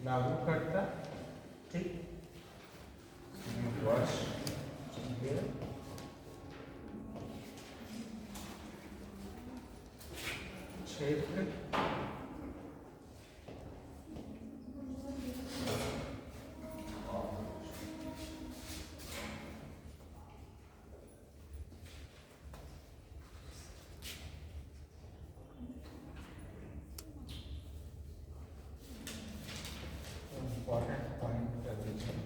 लागू करता, ठीक, वर्ष क्षेत्र इम्पोर्टेंट पॉइंट कर दीजिए।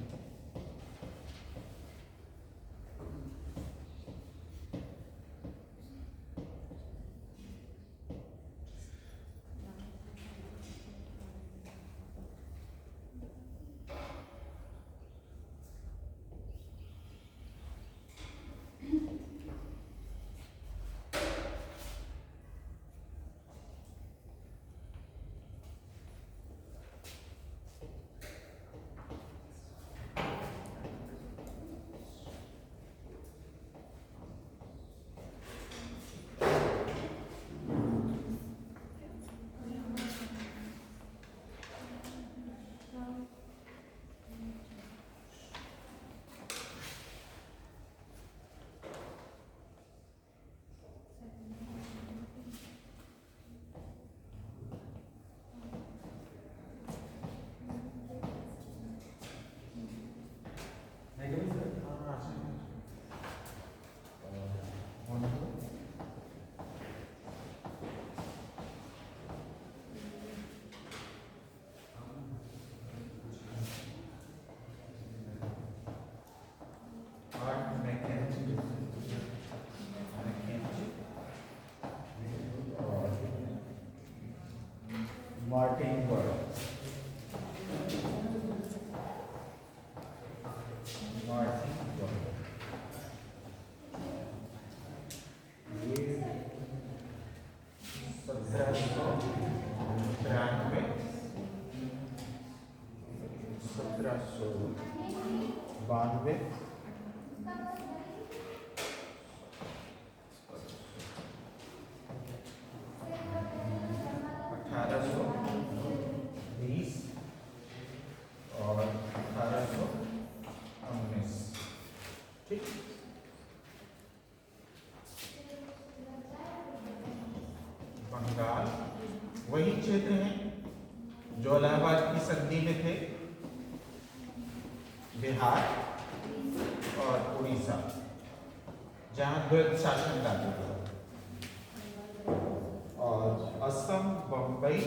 मार्टिन वर्ड ये 1792 1820 और 1819, ठीक। बंगाल वही क्षेत्र है जो इलाहाबाद की संधि में थे, बिहार और उड़ीसा जहां द्वैत शासन लागू था, और असम, बंबई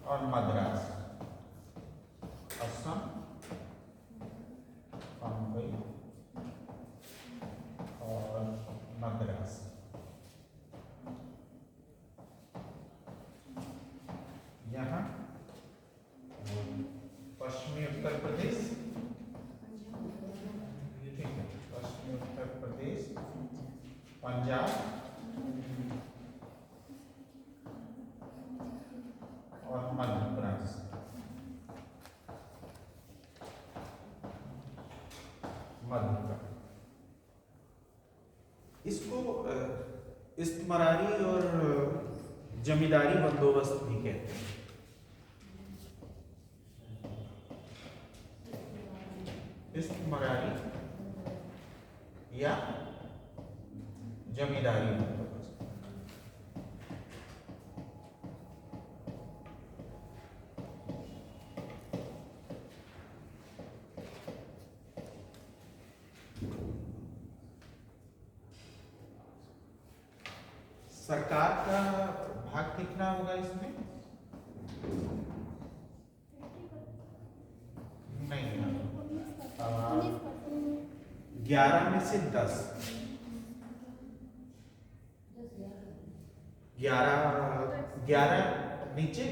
और मद्रास, असम, बंबई और मद्रास। यहाँ पश्चिमी उत्तर प्रदेश, ठीक है, पश्चिमी उत्तर प्रदेश, पंजाब और मध्य प्रदेश। इसको इस्तमरारी और जमींदारी बंदोबस्त भी कहते हैं। इस्तमरारी या जमींदारी बंदोबस्त। सरकार का भाग कितना होगा इसमें? नहीं, 11 में से 10, 11 नीचे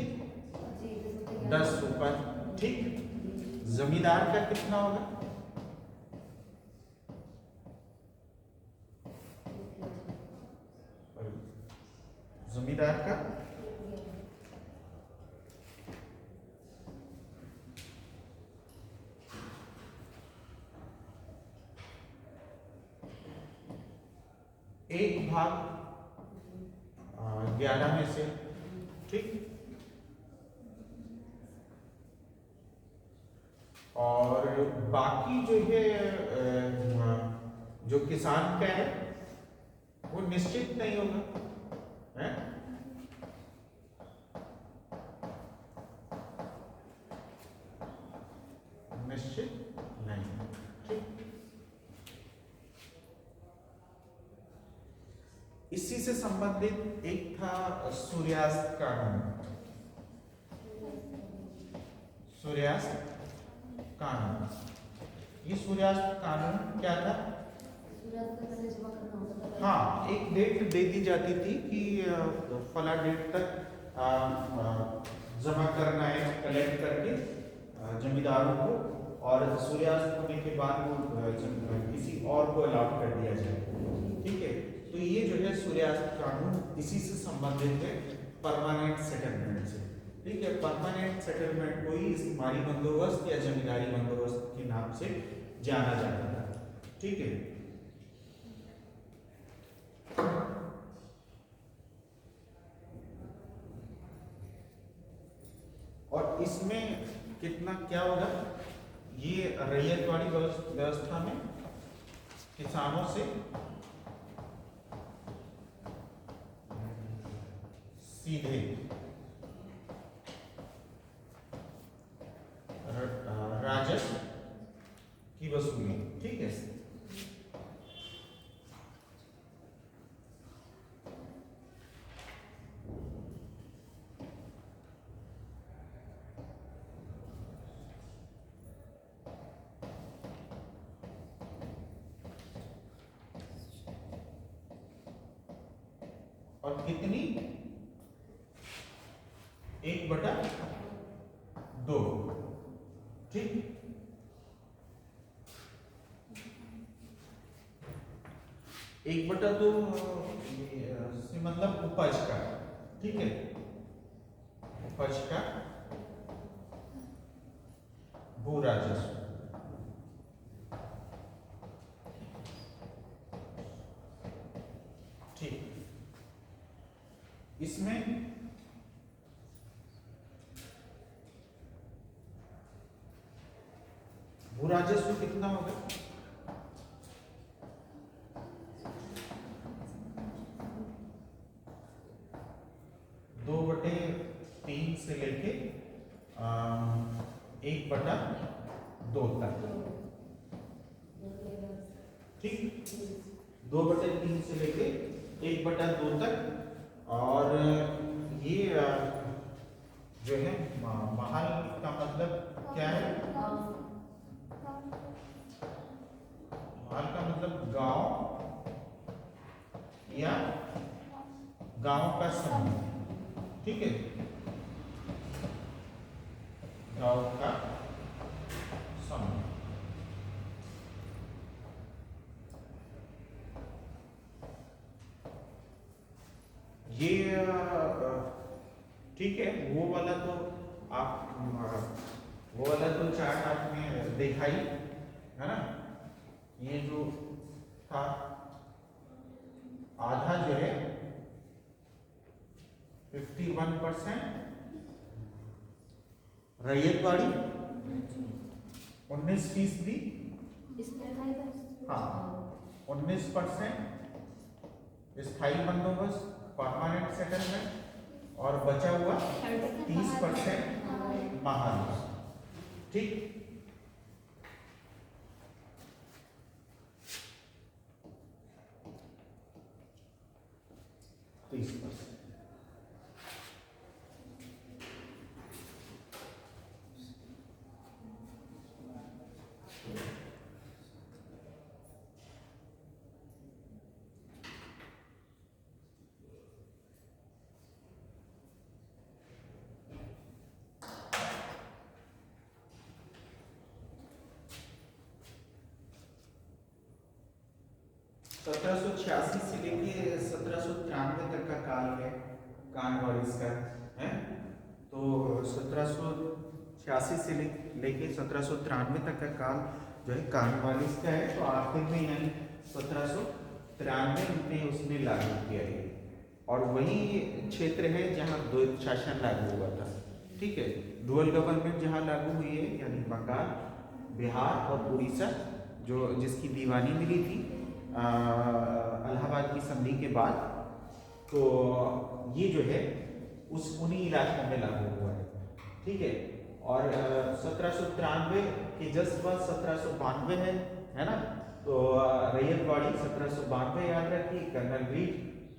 10 ऊपर, ठीक। जमींदार का कितना होगा? जमींदार का एक भाग 11 में से, ठीक। और बाकी जो है जो किसान का है वो निश्चित नहीं होगा, है? निश्चित नहीं। ठीक, इसी से संबंधित एक था सूर्यास्त कानून। सूर्यास्त कानून, ये सूर्यास्त कानून क्या था? हाँ, एक डेट दे दी जाती थी कि फला डेट तक जमा करना है, कलेक्ट करके जमींदारों को, और सूर्यास्त होने के बाद वो किसी और को अलाउट कर दिया जाए। ठीक है, तो ये जो है सूर्यास्त कानून इसी से संबंधित है, परमानेंट सेटलमेंट से। ठीक है, परमानेंट सेटलमेंट को ही इस्तेमाली बंदोबस्त या जमींदारी बंदोबस्त के नाम से जाना जाता था। ठीक है, और इसमें कितना क्या होगा, ये रैयतवाड़ी व्यवस्था में किसानों से सीधे राजस्व की वसूली। ठीक है, और कितनी? 1/2। ठीक, एक बटा दो से मतलब उपज का। ठीक है, उपज का भू राजस्व। ठीक, इसमें भू राजस्व कितना होगा? 2/3 से लेके 1/2 तक। ठीक, 2/3 से लेके 1/2 तक। और ये जो है महल का मतलब क्या है? महल का मतलब गांव या गांव का समूह। ठीक है, गांव का समूह। ये ठीक है, वो वाला तो आप वो वाला तो चार्ट आपने देखा ही है ना। ये जो था आधा जो है 51% रैयतवाड़ी, 19%। हाँ, 19% स्थायी बंदोबस्त, परमानेंट सेटलमेंट, और बचा हुआ 30% महालूस। ठीक, सत्रह सौ 86 से लेके 1793 तक का काल है कानवालिस का, है। तो 1786 से लेके 1793 तक का काल जो है कानवालिस का है। तो आखिर में यानी 1793 में उसने लागू किया है, और वही क्षेत्र है जहाँ द्वैत शासन लागू हुआ था। ठीक है, डुअल गवर्नमेंट जहाँ लागू हुई है यानी बंगाल, बिहार और उड़ीसा जो जिसकी दीवानी मिली थी इलाहाबाद की संधि के बाद, तो ये जो है उन्हीं इलाकों में लागू हुआ है। ठीक है, और 1793 के जस्ट बाद 1792 है ना। तो रैयतवाड़ी 1792 याद रखिए, कर्नल रीड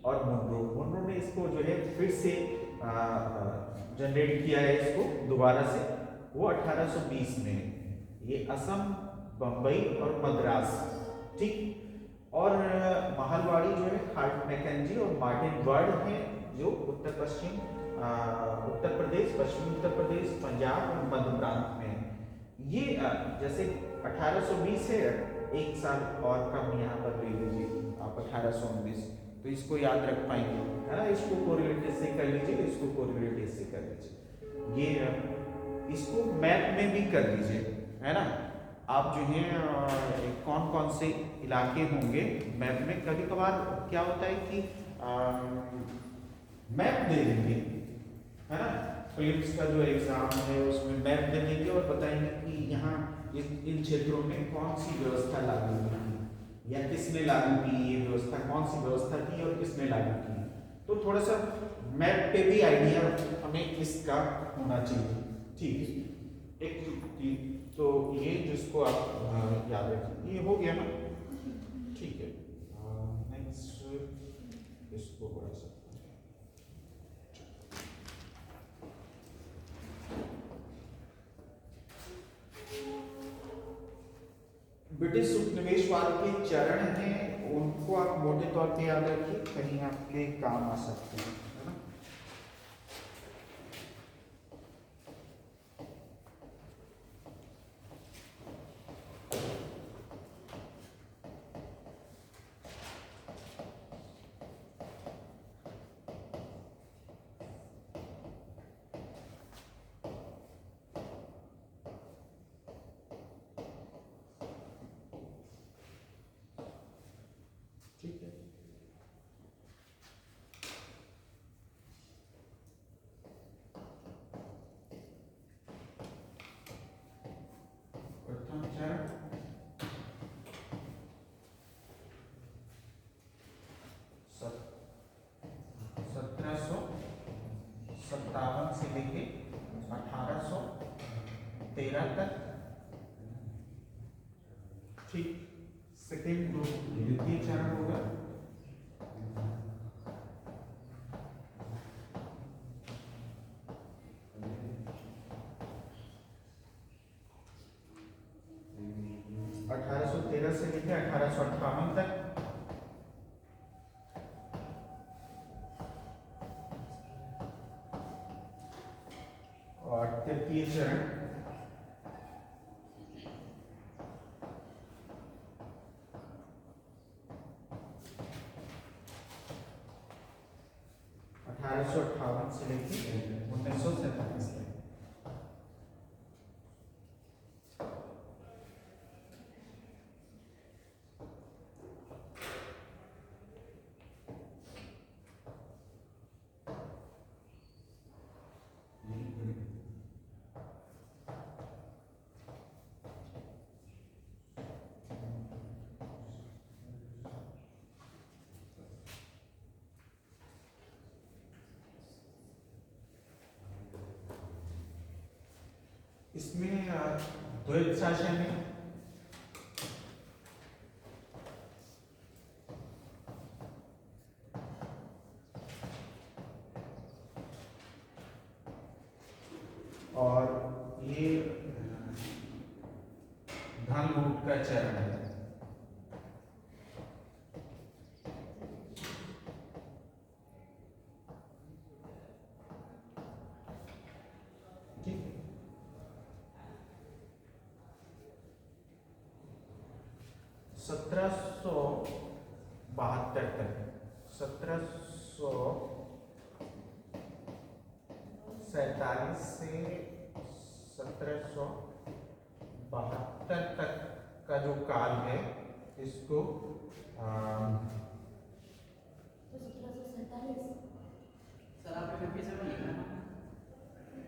और मुनरो ने इसको जो है फिर से जनरेट किया है इसको दोबारा से, वो 1820 में। ये असम, बम्बई और मद्रास, ठीक। और महलवाड़ी जो है हार्ट मैकेंजी और मार्टिन वर्ड हैं, जो उत्तर पश्चिम उत्तर प्रदेश, पश्चिमी उत्तर प्रदेश, पंजाब और मध्य प्रांत में है। ये जैसे 1820 है, एक साल और कम यहाँ पर ले लीजिए आप 1819, तो इसको याद रख पाएंगे, है ना। इसको कोरिलेट इससे कर लीजिए, इसको कोरिलेट इससे कर लीजिए, ये इसको मैप में भी कर लीजिए, है ना। आप जो है कौन कौन से इलाके होंगे मैप में, कभी कभार क्या होता है कि मैप दे देंगे, है ना। फिलिप्स का जो एग्जाम है उसमें मैप दे देंगे और बताएंगे कि यहाँ इन क्षेत्रों में कौन सी व्यवस्था लागू हुई या किसने लागू की, ये व्यवस्था कौन सी व्यवस्था थी और किसने लागू की। तो थोड़ा सा मैप पे भी आइडिया हमें इसका होना चाहिए, ठीक। एक तो ये जिसको आप याद रखिए, ये हो गया ना, ठीक है। नेक्स्ट इसको बढ़ा सकते हैं। ब्रिटिश उपनिवेशवाद के चरण हैं, उनको आप मोटे तौर पे याद रखिए, कहीं आपके काम आ सकते हैं, है ना। ठीक है, प्रथम चरण 1757 से लेके 1813 तक, ठीक। सेकेंड ग्रुप द्वितीय चरण होगा, अठारह सौ तेरह से लेकर 1858 तक। और तृतीय चरण 1858 से लेकर 1947 तक। इसमें द्वैत शासन है, और ये धन लूट का चरण है। ठीक, 1772 तक, 1747 से 1772 तक का जो काल है, इसको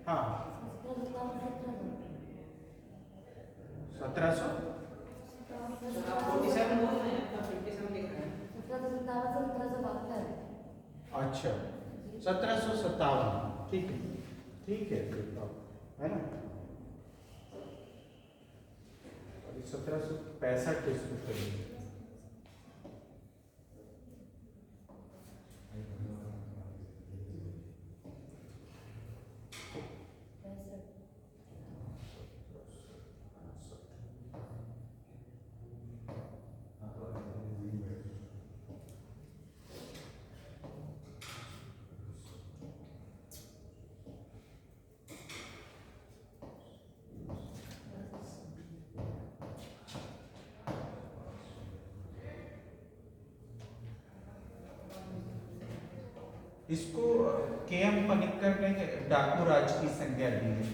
हाँ 1700 47 बोल रहे हैं, आपका 57 लिख रहे हैं। अच्छा 1757, ठीक है, ठीक है, है ना। 1765 इसको करेंगे। इसको के.एम. पनिक्कर ने डाकू राज की संज्ञा दी है।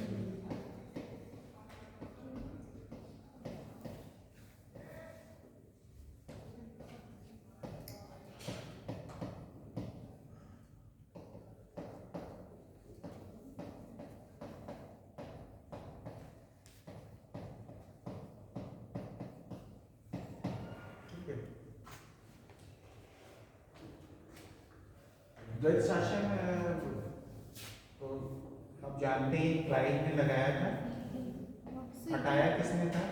ठीक है, द्वैत शासन तो आप जानते हैं क्लाइव ने लगाया था, हटाया किसने था?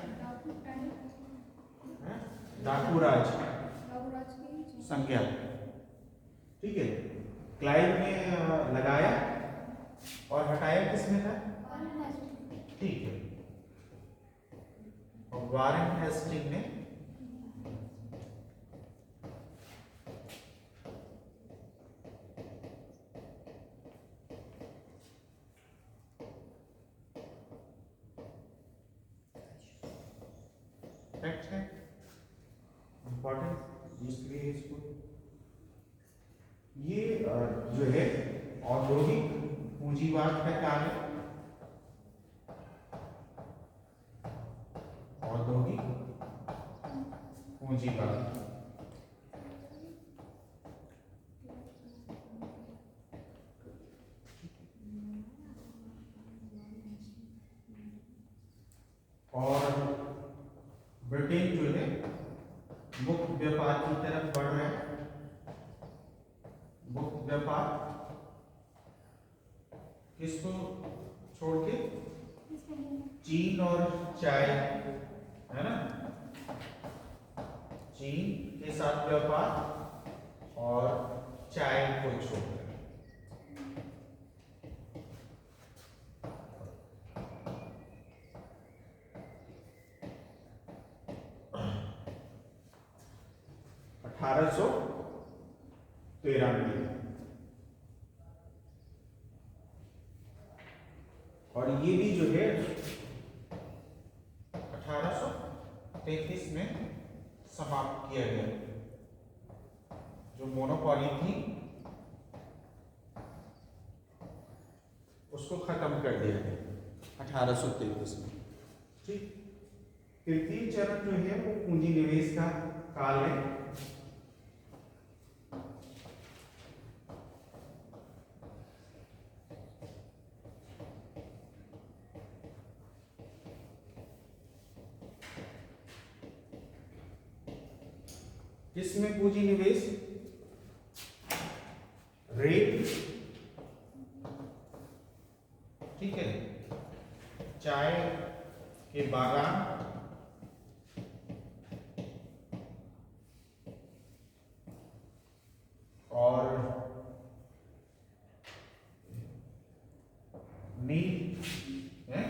डाकू राज संज्ञा, ठीक है। क्लाइव ने लगाया और हटाया किसने था? ठीक है, और वारेन हेस्टिंग ने फैक्ट है, इंपॉर्टेंट इसलिए इसको ये जो है औद्योगिक पूंजीवाद का कार्य, औद्योगिक पूंजीवाद और ब्रिटेन जो है मुक्त व्यापार की तरफ बढ़ रहा है। मुक्त व्यापार किसको छोड़ के? चीन और चाय, है ना, चीन के साथ व्यापार और चाय को छोड़कर। 1893 और ये भी जो है 1833 में समाप्त किया गया। जो मोनोपॉली थी उसको खत्म कर दिया गया 1833 में। ठीक, तृतीय चरण जो है वो पूंजी निवेश का काल है। किसमें पूंजी निवेश? रेत, ठीक है, चाय के बागान, और नील है,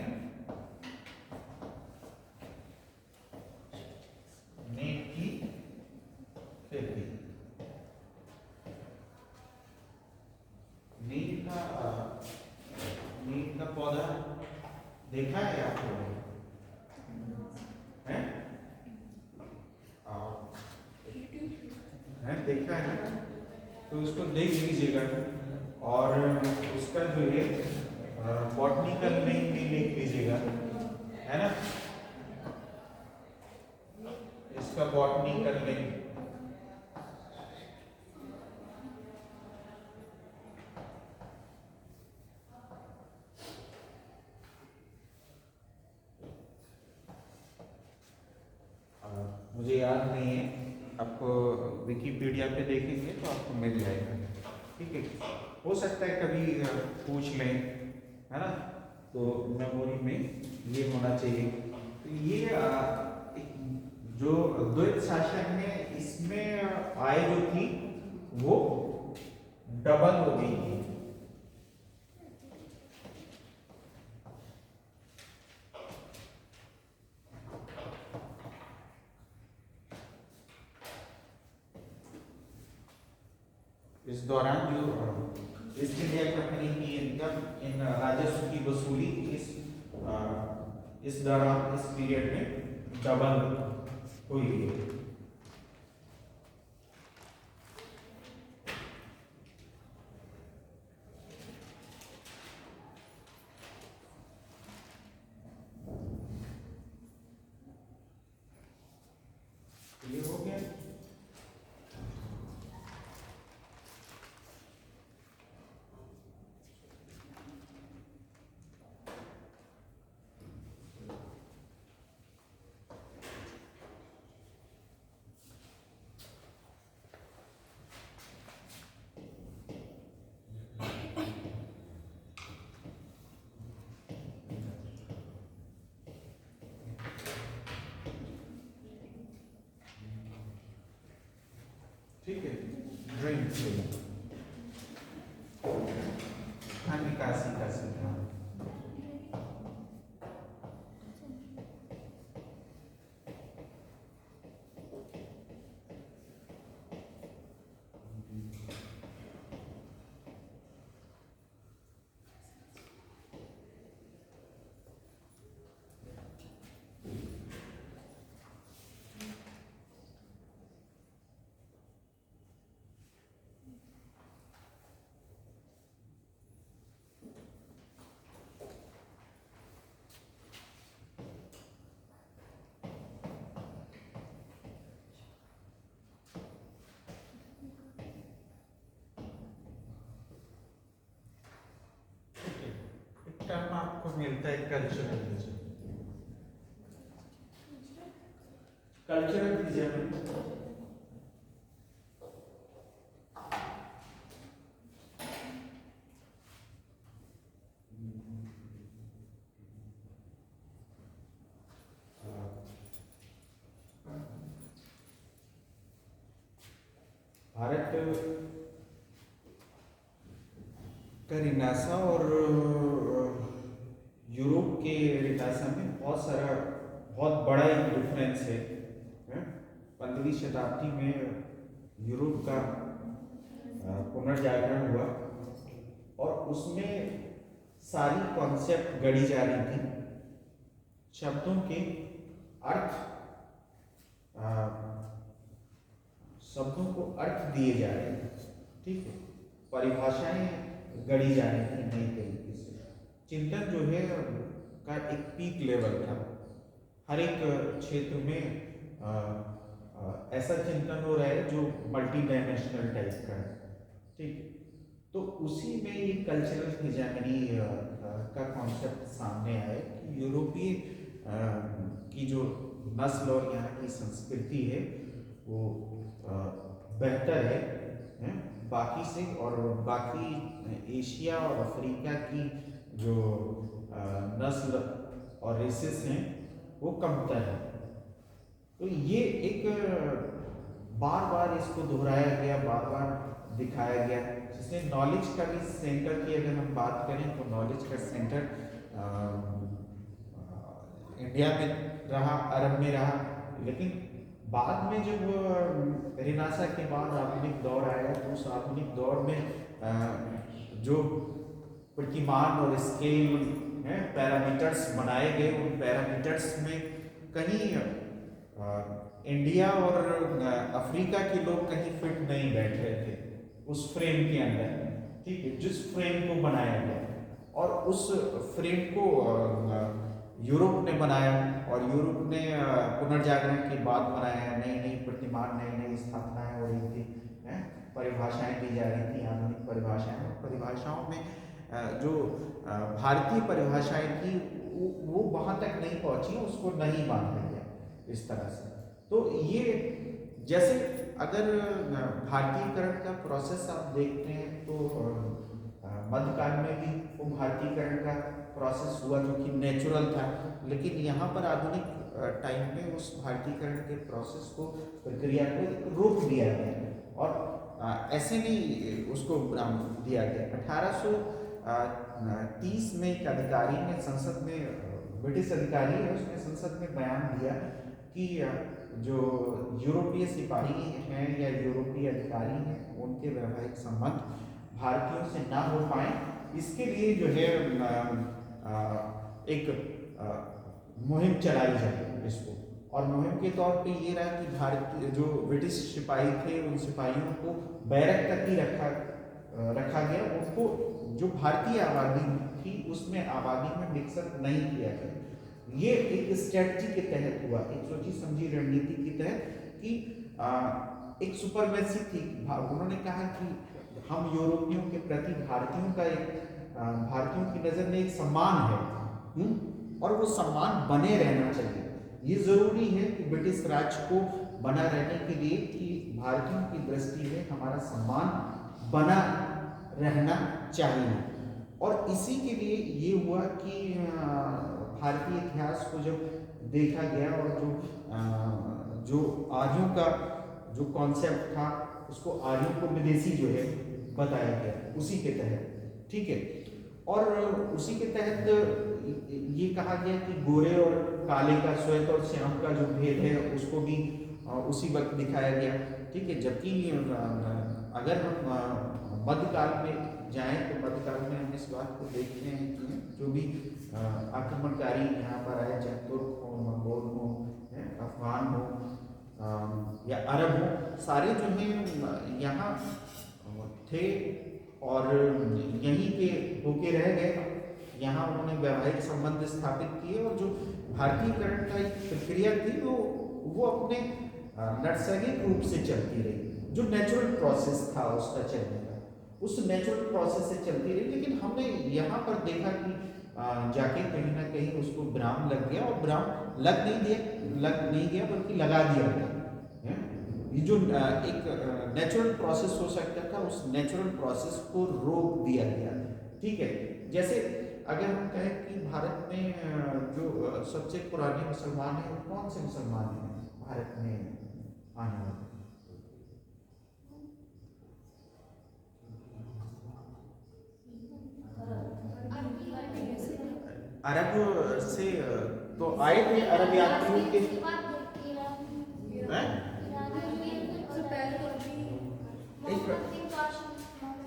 नील की खेती। नील का पौधा देखा है आपको? हैं? हैं, देखा है ना? तो उसको देख लीजिएगा और उसका जो है बॉटनिकल नेम भी लिख लीजिएगा, है ना, इसका बॉटनिकल नेम। मुझे याद नहीं है, आपको विकिपीडिया पे देखेंगे तो आपको मिल जाएगा। ठीक है, हो सकता है कभी पूछ लें, है ना। तो मेमोरी में ये होना चाहिए। तो ये जो द्वैत शासन है इसमें आय जो थी वो डबल हो गई थी। इस दौरान जो ईस्ट इंडिया कंपनी की इनकम इन राजस्व की वसूली इस दौरान इस पीरियड में डबल हुई है। ये हो गया। ठीक है, ड्रिंक हाँ, निकासी का सिद्धांत। टर्म आपको मिलता है cultural region. Cultural region Bharat का रिनासा और यूरोप के रिनासा में बहुत बड़ा एक डिफरेंस है। 15वीं शताब्दी में यूरोप का पुनर्जागरण हुआ और उसमें सारी कॉन्सेप्ट गढ़ी जा रही थी। शब्दों के अर्थ शब्दों को अर्थ दिए जा रहे थे। ठीक है, परिभाषाएं गढ़ी जा रही थी नई तरीके से। चिंतन जो है का एक पीक लेवल था। हर एक क्षेत्र में ऐसा चिंतन हो रहा है जो मल्टी डायमेंशनल टाइप का है। ठीक, तो उसी में ये कल्चरल हेजेमनी का कॉन्सेप्ट सामने आया कि यूरोपीय की जो नस्ल और यहाँ की संस्कृति है वो बेहतर है बाकी से, और बाकी एशिया और अफ्रीका की जो नस्ल और रेसेस हैं वो कमतर है। तो ये एक बार बार इसको दोहराया गया, बार बार दिखाया गया, जिसमें नॉलेज का भी सेंटर की अगर हम बात करें तो नॉलेज का सेंटर इंडिया में रहा, अरब में रहा। लेकिन बाद में जब रिनासा के बाद आधुनिक दौर आया तो उस आधुनिक दौर में जो प्रतिमान और स्केल पैरामीटर्स बनाए गए, उन पैरामीटर्स में कहीं इंडिया और अफ्रीका के लोग कहीं फिट नहीं बैठ रहे थे उस फ्रेम के अंदर। ठीक है, जिस फ्रेम को बनाया गया, और उस फ्रेम को यूरोप ने बनाया, और यूरोप ने पुनर्जागरण के बाद बनाया। नई नई प्रतिमान, नई नई स्थापनाएं हो रही थी, परिभाषाएं दी जा रही थी, आधुनिक परिभाषाएं। परिभाषाओं में जो भारतीय परिभाषाएं थी वो वहां तक नहीं पहुंची, उसको नहीं माना गया इस तरह से। तो ये जैसे अगर भारतीयकरण का प्रोसेस आप देखते हैं तो मध्यकाल में भी वो भारतीयकरण का प्रोसेस हुआ जो कि नेचुरल था, लेकिन यहाँ पर आधुनिक टाइम में उस भारतीयकरण के प्रोसेस को, प्रक्रिया को रोक दिया गया और ऐसे नहीं उसको दिया गया। 1830 में एक अधिकारी ने संसद में, ब्रिटिश अधिकारी है, उसने संसद में बयान दिया कि जो यूरोपीय सिपाही हैं या यूरोपीय अधिकारी हैं उनके वैवाहिक संबंध भारतीयों से ना हो पाए, इसके लिए जो है एक मुहिम चलाई जाए इसको। और मुहिम के तौर पे ये रहा कि भारतीय जो ब्रिटिश सिपाही थे उन सिपाहियों को बैरक तक ही रखा गया, उनको जो भारतीय आबादी थी उसमें आबादी में मिक्सअप नहीं किया गया। ये एक स्ट्रेटजी के तहत हुआ, एक सोची समझी रणनीति के तहत कि एक सुपरमेसी थी। उन्होंने कहा कि हम यूरोपियों के प्रति भारतीयों का भारतीयों की नज़र में एक सम्मान है, और वो सम्मान बने रहना चाहिए। ये जरूरी है कि ब्रिटिश राज को बना रहने के लिए कि भारतीयों की दृष्टि में हमारा सम्मान बना रहना चाहिए। और इसी के लिए ये हुआ कि भारतीय इतिहास को जब देखा गया और जो आर्यों का जो कॉन्सेप्ट था उसको आर्यों को विदेशी जो है बताया गया उसी के तहत, ठीक है। और उसी के तहत ये कहा गया कि गोरे और काले का, श्वेत और श्याम का जो भेद है उसको भी उसी वक्त दिखाया गया, ठीक है। जबकि अगर हम मध्यकाल में जाएं तो मध्यकाल में हम इस बात को देखते हैं कि जो भी आक्रमणकारी यहाँ पर आए, चाहे तुर्क हो, मंगोल हो, अफगान हो या अरब हो, सारे जो हैं यहाँ थे और यहीं के होके रह गए। यहाँ उन्होंने वैवाहिक संबंध स्थापित किए और जो भारतीयकरण का एक प्रक्रिया थी वो अपने नैसर्गिक रूप से चलती रही, जो नेचुरल प्रोसेस था उसका चलने का, उस नेचुरल प्रोसेस से चलती रही। लेकिन हमने यहाँ पर देखा कि जाके कहीं ना कहीं उसको विराम लग गया, और विराम लग नहीं गया बल्कि लगा दिया गया। ये जो एक नेचुरल प्रोसेस हो सकता था उस नेचुरल प्रोसेस को रोक दिया गया, ठीक है। जैसे अगर हम कहें कि भारत में जो सबसे पुराने मुसलमान हैं वो कौन से मुसलमान हैं भारत में आने वाले? अरब से तो आए थे अरब यात्रियों के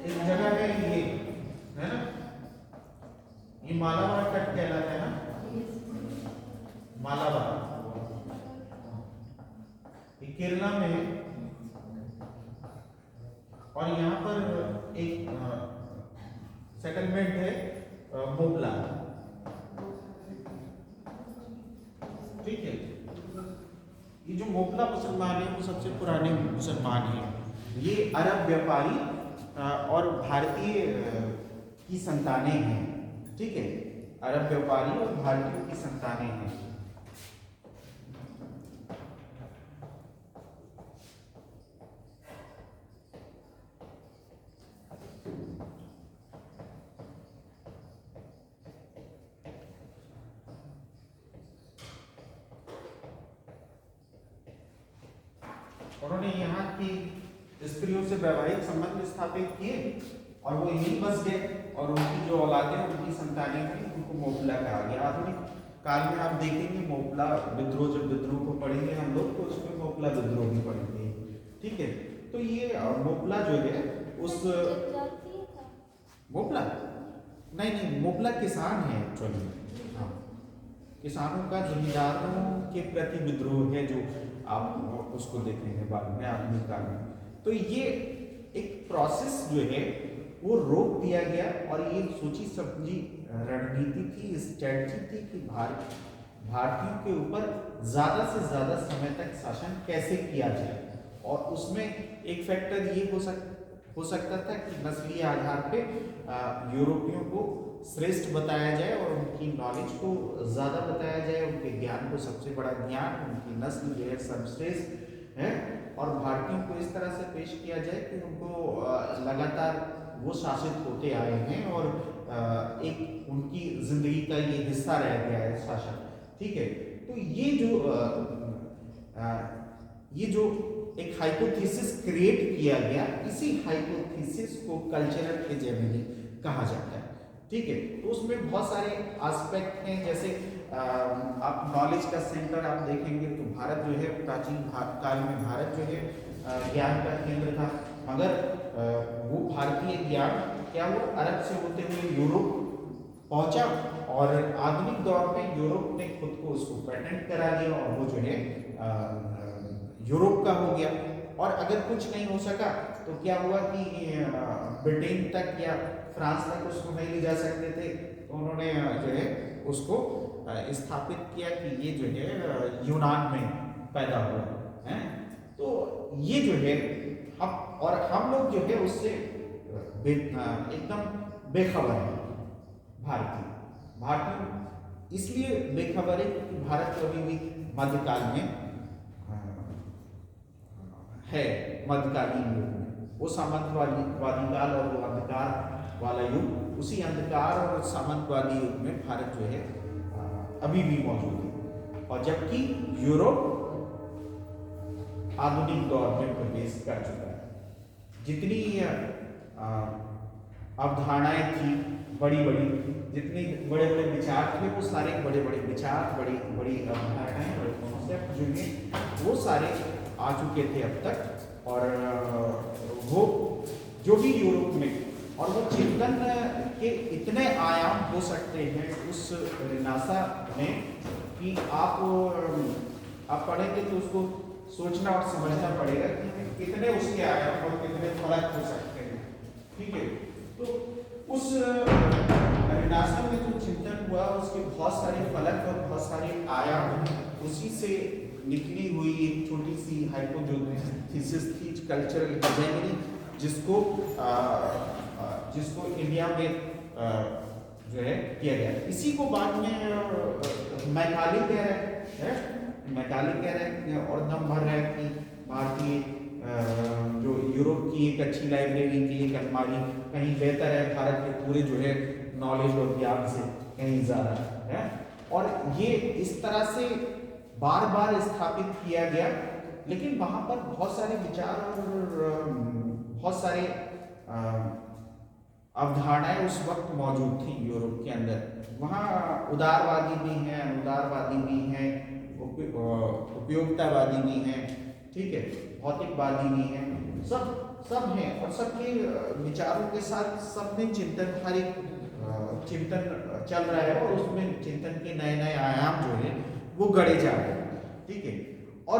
एक जगह है ये, है ना, ये मालाबार तट कहलाता है ना, मालाबार, ये केरला में है। और यहाँ पर एक सेटलमेंट है मोबला, ठीक है। ये जो मोबला मुसलमान है वो सबसे पुराने मुसलमान हैं। ये अरब व्यापारी और भारतीय की संतानें हैं, ठीक है। अरब व्यापारी और भारतीयों की संतानें हैं। उन्होंने यहाँ की स्त्रियों से वैवाहिक संबंध स्थापित किए और वो यहीं बस गए, और उनकी जो औलादें, उनकी संतानें थी, उनको मोबला कहा गया। आधुनिक काल में आप देखेंगे मोबला विद्रोह, जब विद्रोह को पढ़ेंगे हम लोग तो उसमें मोबला विद्रोह भी पढ़ेंगे, ठीक है। तो ये मोबला जो है उस मोबला नहीं मोबला किसान है एक्चुअली, हाँ, किसानों का जमींदारों के प्रति विद्रोह है, जो आप उसको देखेंगे बाद में आधुनिक काल में। तो ये एक प्रोसेस जो है वो रोक दिया गया, और ये सोची समझी रणनीति थी, स्ट्रेटजी थी कि भारतीयों के ऊपर ज़्यादा से ज़्यादा समय तक शासन कैसे किया जाए। और उसमें एक फैक्टर ये हो सकता था कि नस्लीय आधार पे यूरोपियों को श्रेष्ठ बताया जाए और उनकी नॉलेज को ज़्यादा बताया जाए, उनके ज्ञान को सबसे बड़ा ज्ञान, उनकी नस्ल जो है सर्वश्रेष्ठ है, और भारतीयों को इस तरह से पेश किया जाए कि उनको लगातार वो शासित होते आए हैं और एक उनकी जिंदगी का ये हिस्सा रह गया है शासन। ठीक है, तो ये जो एक हाइपोथेसिस क्रिएट किया गया, इसी हाइपोथेसिस को कल्चरल हेजेमनी कहा जाता है। ठीक है, तो उसमें बहुत सारे एस्पेक्ट हैं, जैसे आप नॉलेज का सेंटर आप देखेंगे तो भारत जो है प्राचीन काल में भारत जो है ज्ञान का केंद्र था, मगर वो भारतीय ज्ञान क्या वो अरब से होते हुए यूरोप पहुंचा, और आधुनिक दौर में यूरोप ने खुद को उसको पेटेंट करा दिया और वो जो है यूरोप का हो गया। और अगर कुछ नहीं हो सका तो क्या हुआ कि ब्रिटेन तक या फ्रांस तक उसको नहीं ले जा सकते थे, तो उन्होंने जो है उसको स्थापित किया कि ये जो है यूनान में पैदा हुआ है। तो ये जो है हम लोग जो है उससे एकदम बेखबर है। भारतीय इसलिए बेखबर है कि भारत कभी भी मध्यकाल में है, मध्यकालीन युग में वो सामंतवादी काल और वो अंधकार वाला युग, उसी अंधकार और सामंतवादी युग में भारत जो है अभी भी मौजूद है, और जबकि यूरोप आधुनिक दौर में प्रवेश कर चुका है। जितनी अवधारणाएं थी बड़ी बड़ी, जितने बड़े बड़े विचार थे, वो सारे बड़े बड़े विचार, बड़ी बड़ी अवधारणाएं, बड़े कॉन्सेप्ट जो हैं वो सारे आ चुके थे अब तक। और वो जो भी यूरोप में, और वो चिंतन के इतने आयाम हो सकते हैं उस रिनासा में कि आप पढ़ेंगे तो उसको सोचना और समझना पड़ेगा कि हमें कितने उसके आयाम और कितने फलक हो सकते हैं। ठीक है, तो उस रिनासा में जो चिंतन हुआ उसके बहुत सारे फलक और बहुत सारे आयाम, उसी से निकली हुई एक छोटी सी हाइपोथेसिस थी कल्चरल हेजेमनी, जिसको इंडिया में जो है किया गया। इसी को बाद में मैकाले कह रहे हैं और दम भर रहे हैं कि भारतीय जो यूरोप की एक अच्छी लाइब्रेरी की एक अलमारी कहीं बेहतर है भारत के पूरे जो है नॉलेज और ज्ञान से कहीं ज़्यादा है। और ये इस तरह से बार बार स्थापित किया गया, लेकिन वहाँ पर बहुत सारे विचार और बहुत सारे अवधारणाएं उस वक्त मौजूद थी यूरोप के अंदर। वहाँ उदारवादी भी हैं, अनुदारवादी भी हैं, उपयोगितावादी भी हैं, ठीक है, भौतिकवादी भी हैं, सब हैं, और सबके विचारों के साथ सब में चिंतन, हर एक चिंतन चल रहा है, और उसमें चिंतन के नए नए आयाम जो है वो गढ़े जा रहे हैं। ठीक है, और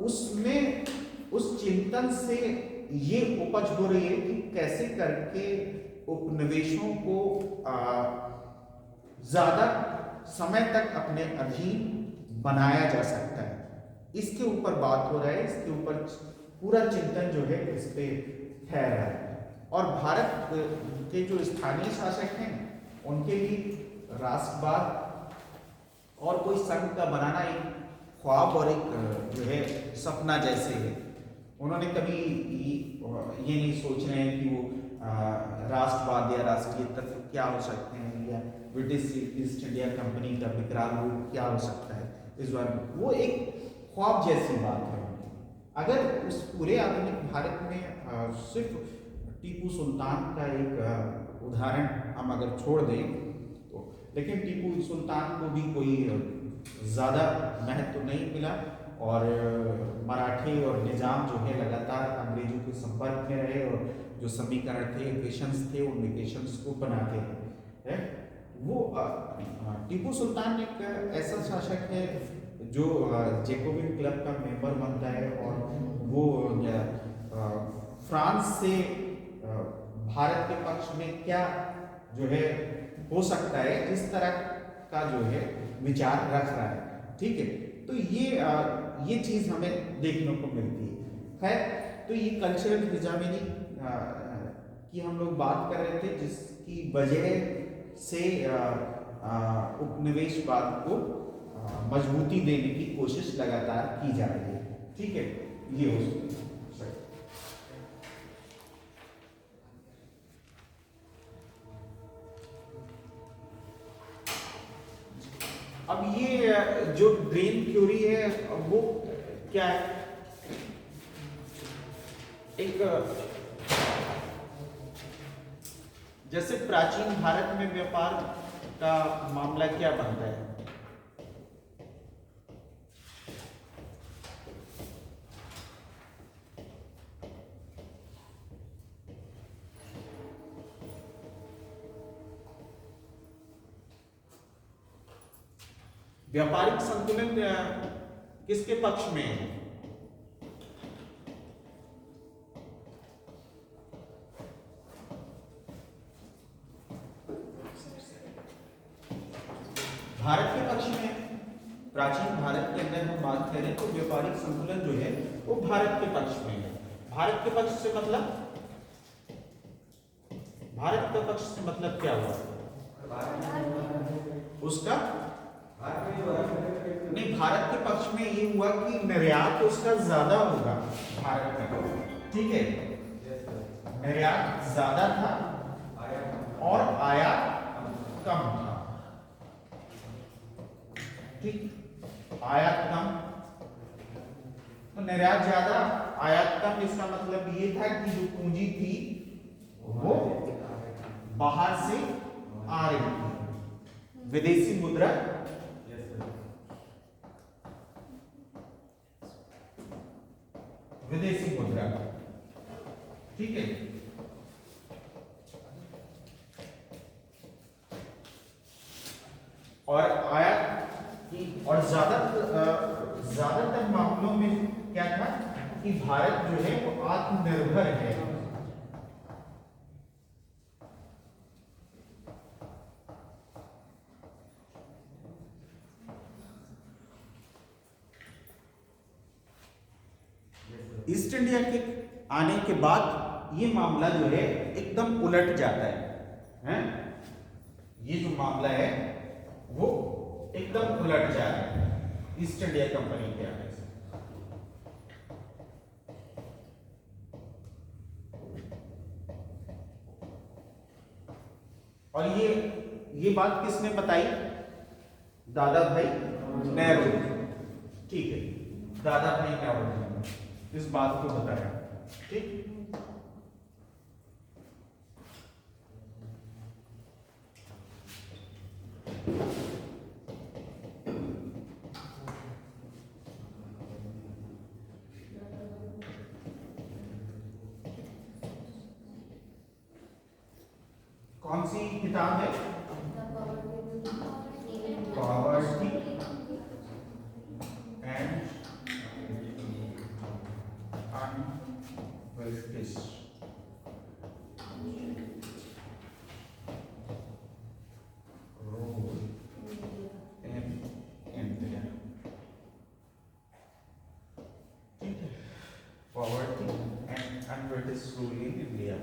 उसमें उस चिंतन से ये उपज हो रही है कि कैसे करके उपनिवेशों को ज्यादा समय तक अपने अधीन बनाया जा सकता है, इसके ऊपर बात हो रहा है, इसके ऊपर पूरा चिंतन जो है इस पे ठहर रहा है। और भारत के जो स्थानीय शासक हैं उनके लिए राष्ट्रवाद और कोई संघ का बनाना एक ख्वाब और एक जो है सपना जैसे है। उन्होंने कभी ये नहीं सोच रहे हैं कि वो राष्ट्रवाद या राष्ट्रीय तत्व क्या हो सकते हैं, या ब्रिटिश ईस्ट इंडिया कंपनी का विकराल रूप क्या हो सकता है इस बार में, वो एक ख्वाब जैसी बात है। अगर उस पूरे आधुनिक भारत में सिर्फ टीपू सुल्तान का एक उदाहरण हम अगर छोड़ दें तो, लेकिन टीपू सुल्तान को भी कोई ज़्यादा महत्व नहीं मिला, और मराठे और निज़ाम जो है लगातार अंग्रेजों के संपर्क में रहे, और जो समीकरण थे, इक्वेशंस थे, उन इक्वेशंस को बनाते हैं। वो टीपू सुल्तान एक ऐसा शासक है जो जैकोबिन क्लब का मेंबर बनता है, और वो फ्रांस से भारत के पक्ष में क्या जो है हो सकता है, इस तरह का जो है विचार रख रहा है। ठीक है, तो ये चीज़ हमें देखने को मिलती है। खैर, तो ये कल्चरल हेजेमनी की हम लोग बात कर रहे थे, जिसकी वजह से उपनिवेशवाद को मजबूती देने की कोशिश लगातार की जा रही है। ठीक है, ये हो सकता है। अब ये जो ड्रेन थ्योरी है वो क्या है? एक जैसे प्राचीन भारत में व्यापार का मामला क्या बनता है? व्यापारिक संतुलन किसके पक्ष में है? भारत के पक्ष में। प्राचीन भारत के अंदर हम बात करें तो व्यापारिक संतुलन जो है वो भारत के पक्ष में है। भारत के पक्ष से मतलब, भारत के पक्ष से मतलब क्या हुआ? उसका नहीं, भारत के पक्ष में ये हुआ कि निर्यात उसका ज्यादा होगा भारत में। ठीक है, निर्यात ज्यादा था और आयात कम था। ठीक, आयात कम तो निर्यात ज्यादा, आयात कम। इसका मतलब ये था कि जो पूंजी थी वो बाहर से आ रही थी, विदेशी मुद्रा विदेशी मुद्रा। ठीक है, और आयात की, और ज्यादातर मामलों में क्या था कि भारत जो है वो आत्मनिर्भर है। ईस्ट इंडिया के आने के बाद ये मामला जो है एकदम उलट जाता है? ये जो मामला है वो एकदम उलट जाता है ईस्ट इंडिया कंपनी के आने से। और ये बात किसने बताई? दादा भाई नेहरू। ठीक है, दादा भाई नेहरू ने इस बात को बताया। ठीक, कौन सी किताब है? Poverty and unjustice. Rule in India. ठीक है, poverty and unjustice rule in India.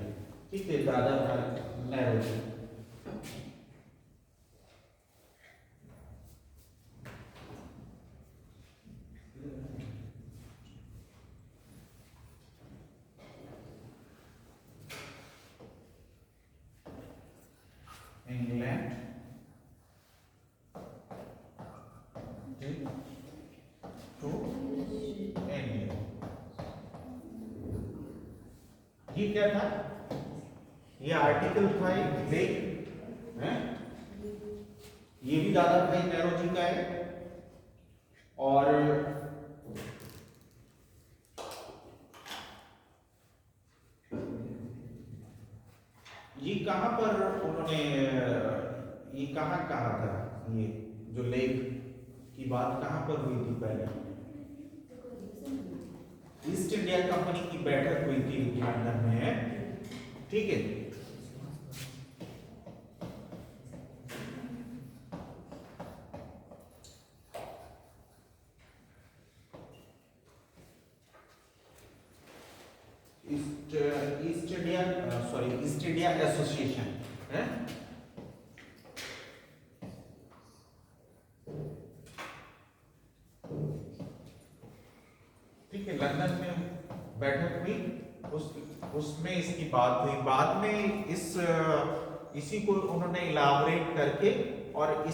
ठीक है, Dadabhai Nehru ji. England to India. ये क्या था? ये आर्टिकल था, एक लेख है। ये भी दादा भाई नेहरू जी का है। और ये कहां पर उन्होंने, ये कहां कहा था? ये जो लेख की बात कहां पर हुई थी? पहले ईस्ट इंडिया कंपनी की बैठक हुई थी लंदन में। ठीक है, ईस्ट इंडिया एसोसिएशन है। ठीक है, लंदन में बैठक हुई, उसमें इसकी बात हुई। बाद में इसी को उन्होंने इलाबरेट करके और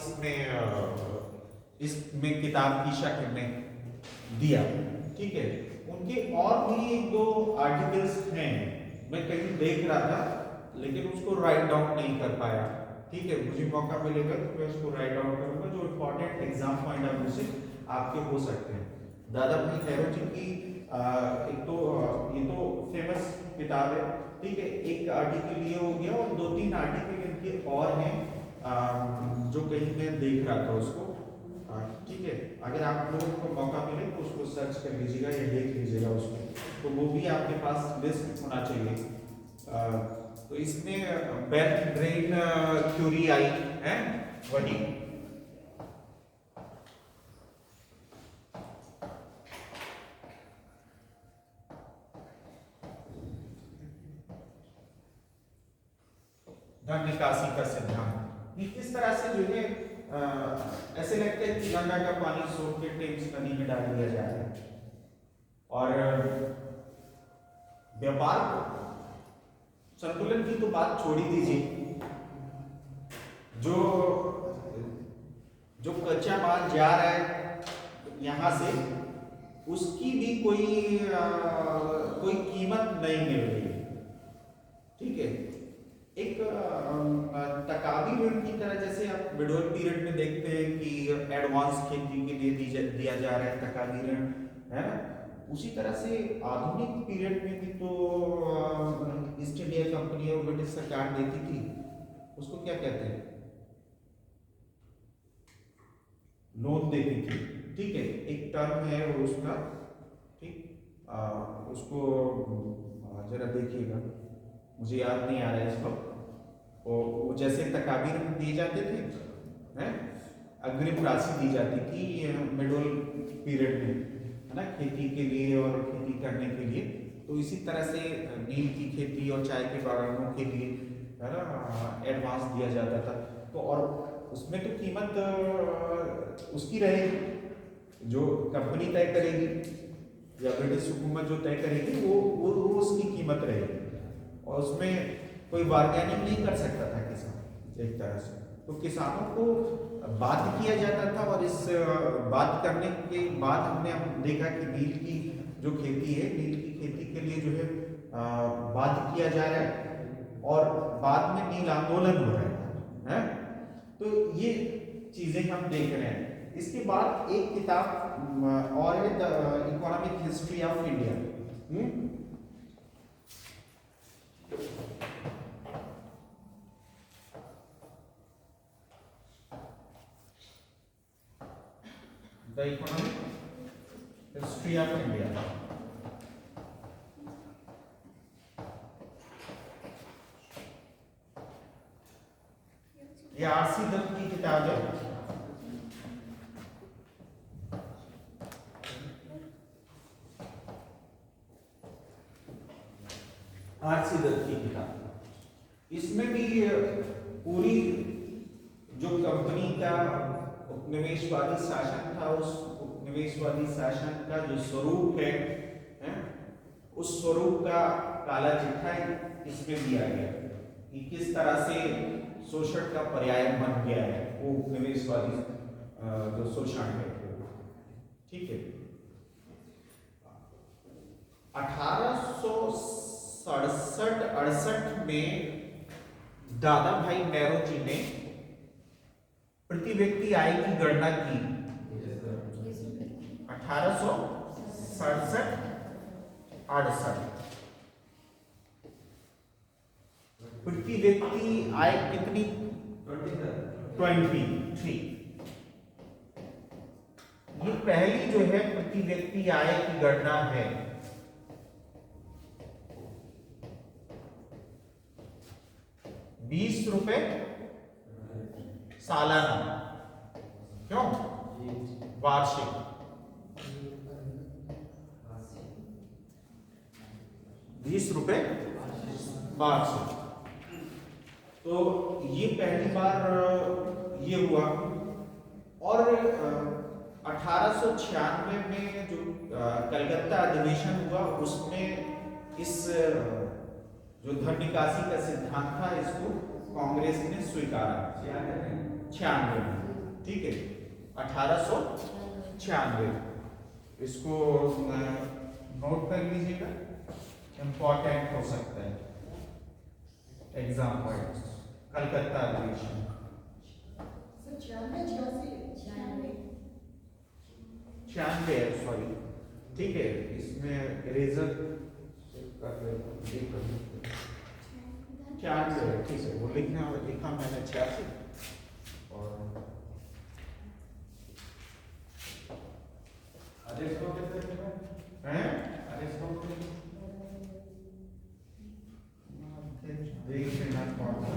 इसमें किताब की शक्ल में दिया। ठीक है, उनके और भी एक दो आर्टिकल्स हैं, मैं कहीं देख रहा था लेकिन उसको राइट डाउन नहीं कर पाया। ठीक है, मुझे मौका मिलेगा तो मैं उसको राइट डाउन करूंगा, जो important exam point of view से आपके हो सकते हैं। दादा भाई नेहरू जी की एक तो ये तो फेमस किताब है। ठीक है, एक आर्टिकल ये हो गया और 2-3 आर्टिकल इनके और हैं जो कहीं मैं देख रहा था उसको। ठीक है, अगर आप लोगों को मौका मिले तो उसको सर्च कर लीजिएगा या देख लीजिएगा उसको, तो वो भी आपके पास लिस्ट होना चाहिए। तो इसमें बेर्थ ब्रेन थ्योरी आई है वही। धन निकासी का सिद्धांत, ये किस तरह से जो है ऐसे लगता है कि गंगा का पानी सोख के टेम्स नदी में डाल दिया जा रहा है। और व्यापार संतुलन की तो बात छोड़ ही दीजिए, जो कच्चा माल जा रहा है यहां से, उसकी भी कोई कीमत नहीं मिल रही है। ठीक है, एक तकावी ऋण की तरह, जैसे आप मिडल पीरियड में देखते हैं कि एडवांस खेती के लिए दिया जा रहा है तकावी ऋण, है ना, उसी तरह से आधुनिक पीरियड में भी तो ईस्ट इंडिया कंपनी और ब्रिटिश सरकार देती थी, उसको क्या कहते हैं, लोन देती थी। ठीक है, एक टर्म है उसका, ठीक, उसको जरा देखिएगा, मुझे याद नहीं आ रहा है इस वक्त। वो जैसे तकाबीर में दिए जाते थे, हैं, अग्रिम राशि दी जाती थी मिडल पीरियड में, है ना, खेती के लिए और खेती करने के लिए। तो इसी तरह से नील की खेती और चाय के बागानों के लिए, है ना, एडवांस दिया जाता था। तो और उसमें तो कीमत उसकी रहेगी जो कंपनी तय करेगी या ब्रिटिश हुकूमत जो तय करेगी, वो उसकी कीमत रहेगी, और उसमें कोई बार्गेनिंग नहीं कर सकता था किसान एक तरह से। तो किसानों को बाध्य किया जाता था, और इस बात करने के बाद हमने देखा कि नील की जो खेती है, नील की खेती के लिए जो है बाध्य किया जा रहा है, और बाद में नील आंदोलन हो रहा है। तो ये चीजें हम देख रहे हैं। इसके बाद एक किताब और है, the economic history of India. The economic history of India, ये आरसी दत्त की किताब है। आरसी दत्त की किताब, इसमें भी पूरी जो कंपनी का उपनिवेशवादी शासन था, उस उपनिवेशवादी शासन का जो स्वरूप है, उस स्वरूप का काला चिट्ठा इसमें दिया गया कि किस तरह से शोषण का पर्याय बन गया है वो उपनिवेशवादी जो शोषण है। ठीक है, 1867-68 में दादा भाई नेहरू जी ने प्रति व्यक्ति आय की गणना की। 1867-68 प्रति व्यक्ति आय कितनी? 23। ये पहली जो है प्रति व्यक्ति आय की गणना है। ₹20 सालाना, क्यों? वार्षिक। ₹20 वार्षिक। तो ये पहली बार ये हुआ। और 1896 में जो कलकत्ता अधिवेशन हुआ उसमें इस जो धन निकासी का सिद्धांत था इसको कांग्रेस ने स्वीकारा 96 में, ठीक है 1896। इसको नोट कर लीजिएगा, इंपॉर्टेंट हो सकता है एग्जाम पॉइंट। कलकत्ता अधिवेशन 96 है, सॉरी, ठीक है, इसमें इरेजर 96 है, ठीक है, वो लिखा मैंने 86 और देख लेना कौन सा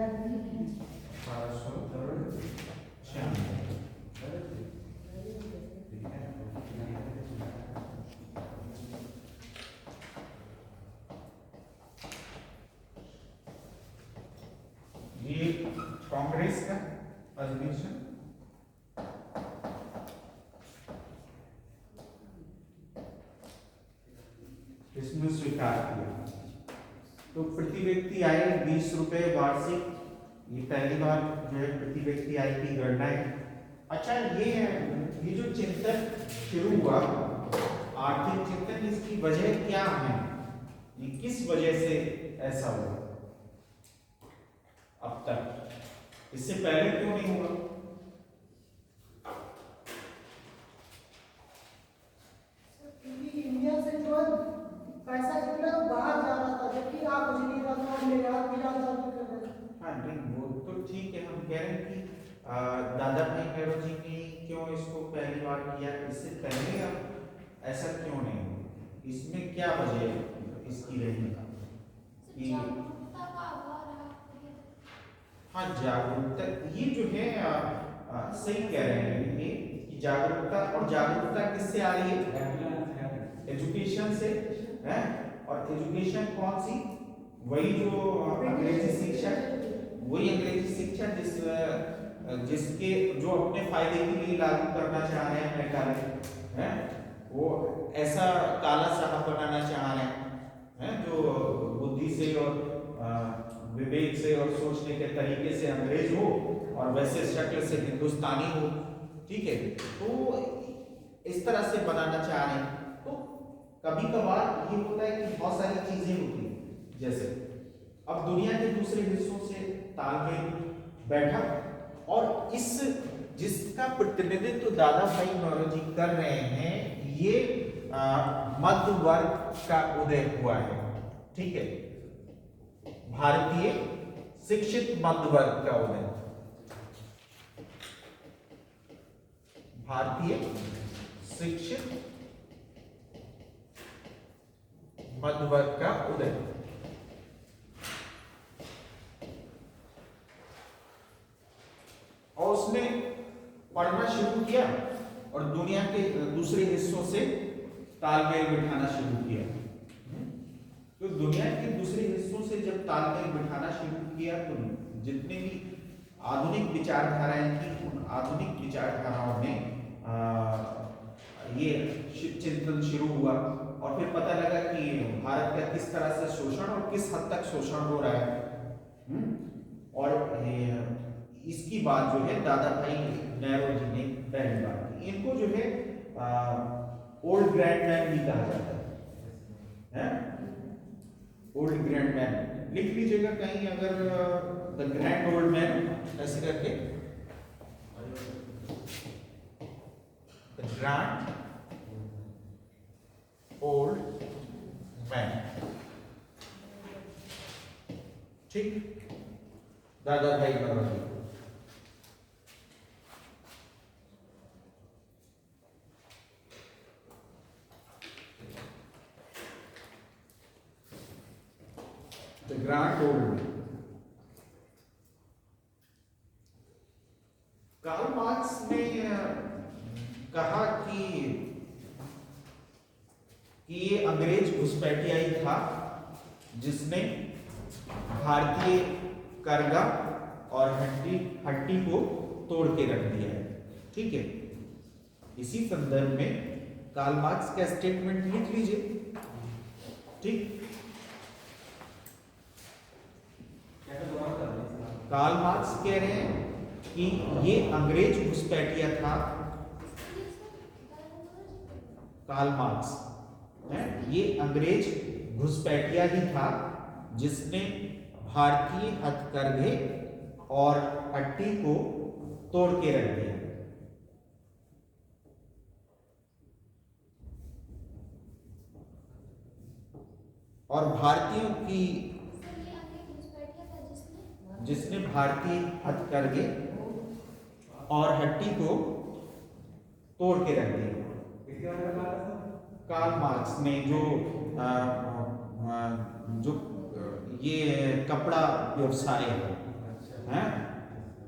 1896। ये कांग्रेस का अधिवेशन इसमें स्वीकार किया। तो प्रति व्यक्ति आय 20 रुपए वार्षिक, ये पहली बार जो है प्रति व्यक्ति आय की गणना है। अच्छा, ये जो चिंतन शुरू हुआ आर्थिक चिंतन, इसकी वजह क्या है, ये किस वजह से ऐसा हुआ अब तक, इससे पहले क्यों नहीं हुआ? इंडिया से जो पैसा निकला वो बाहर जा रहा था, जबकि आप नहीं रहा था, निर्यात कर रहे थे। हाँ नहीं, वो तो ठीक है, हम कह रहे हैं कि दादा भाई नेहरू जी ने क्यों इसको पहली बार किया, इससे पहले अब ऐसा क्यों नहीं हुआ, इसमें क्या वजह इसकी रही कि हाँ जागरूकता, ये जो है सही कह रहे हैं ये कि जागरूकता, और जागरूकता किससे आ रही है? एजुकेशन से है। और एजुकेशन कौन सी? वही जो अंग्रेजी शिक्षा, वही अंग्रेजी शिक्षा जिसके जो अपने फायदे के लिए लागू करना चाह रहे हैं मैकाले, हैं वो ऐसा काला साहब बनाना चाह रहे हैं जो बुद्धि से और विवेक से और सोचने के तरीके से अंग्रेज हो और वैसे शक्ल से हिंदुस्तानी हो, ठीक है, तो इस तरह से बनाना चाह रहे हैं। तो कभी कभार ये होता है कि बहुत सारी चीजें होती हैं, जैसे अब दुनिया के दूसरे हिस्सों से तालमेल बैठा, और इस जिसका प्रतिनिधित्व दादा भाई नौरोजी जी कर रहे हैं, ये मध्य वर्ग का उदय हुआ है, ठीक है, भारतीय शिक्षित मध्य वर्ग का उदय, भारतीय शिक्षित मध्य वर्ग का उदय। और उसने पढ़ना शुरू किया और दुनिया के दूसरे हिस्सों से तालमेल बिठाना शुरू किया। तो दुनिया के दूसरे हिस्सों से जब तालमेल बिठाना शुरू किया, तो जितने भी आधुनिक विचारधाराएं थी, उन आधुनिक विचारधाराओं में ये चिंतन शुरू हुआ, और फिर पता लगा कि भारत का किस तरह से शोषण और किस हद तक शोषण हो रहा है। और इसकी बात जो है दादा भाई नेहरू जी ने पहली बार की। इनको जो है ओल्ड ग्रैंड मैन भी कहा जाता है, ओल्ड ग्रैंड मैन लिख लीजिएगा कहीं, अगर द ग्रैंड ओल्ड मैन ऐसे करके, द ग्रैंड ओल्ड मैन, ठीक, Dadabhai Naoroji. Grand old Karl Marx ने कहा कि ये अंग्रेज घुसपैठियाई था जिसने भारतीय करगा और हड्डी को तोड़ के रख दिया है, ठीक है। इसी संदर्भ में कार्ल मार्क्स का स्टेटमेंट लिख लीजिए। ठीक, कार्ल मार्क्स कह रहे हैं कि ये अंग्रेज घुसपैठिया था। कार्ल मार्क्स है, ये अंग्रेज घुसपैठिया ही था जिसने भारतीय हथकरघे और हट्टी को तोड़ के रख दिया। और भारतीयों की, जिसने भारतीय हथकरघे और हट्टी को तोड़ के रख दिया। कार्ल मार्क्स ने जो ये कपड़ा व्यवसाय है,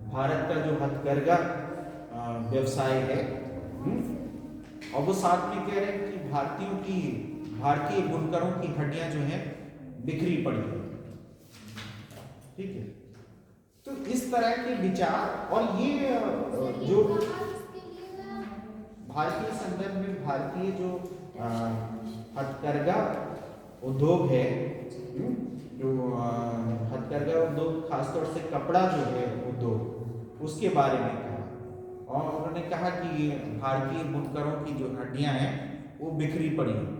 भारत का जो हथकरघा व्यवसाय है, और वो साथ में कह रहे हैं कि भारतीय बुनकरों की हड्डियां जो हैं बिखरी पड़ी है। ठीक है, तो इस तरह के विचार, और ये जो भारतीय संदर्भ में भारतीय जो हथकरघा उद्योग है, जो हथकरघा उद्योग खासतौर से कपड़ा जो है उद्योग, उसके बारे में कहा। और उन्होंने कहा कि भारतीय बुनकरों की जो हड्डियां हैं वो बिखरी पड़ी हैं।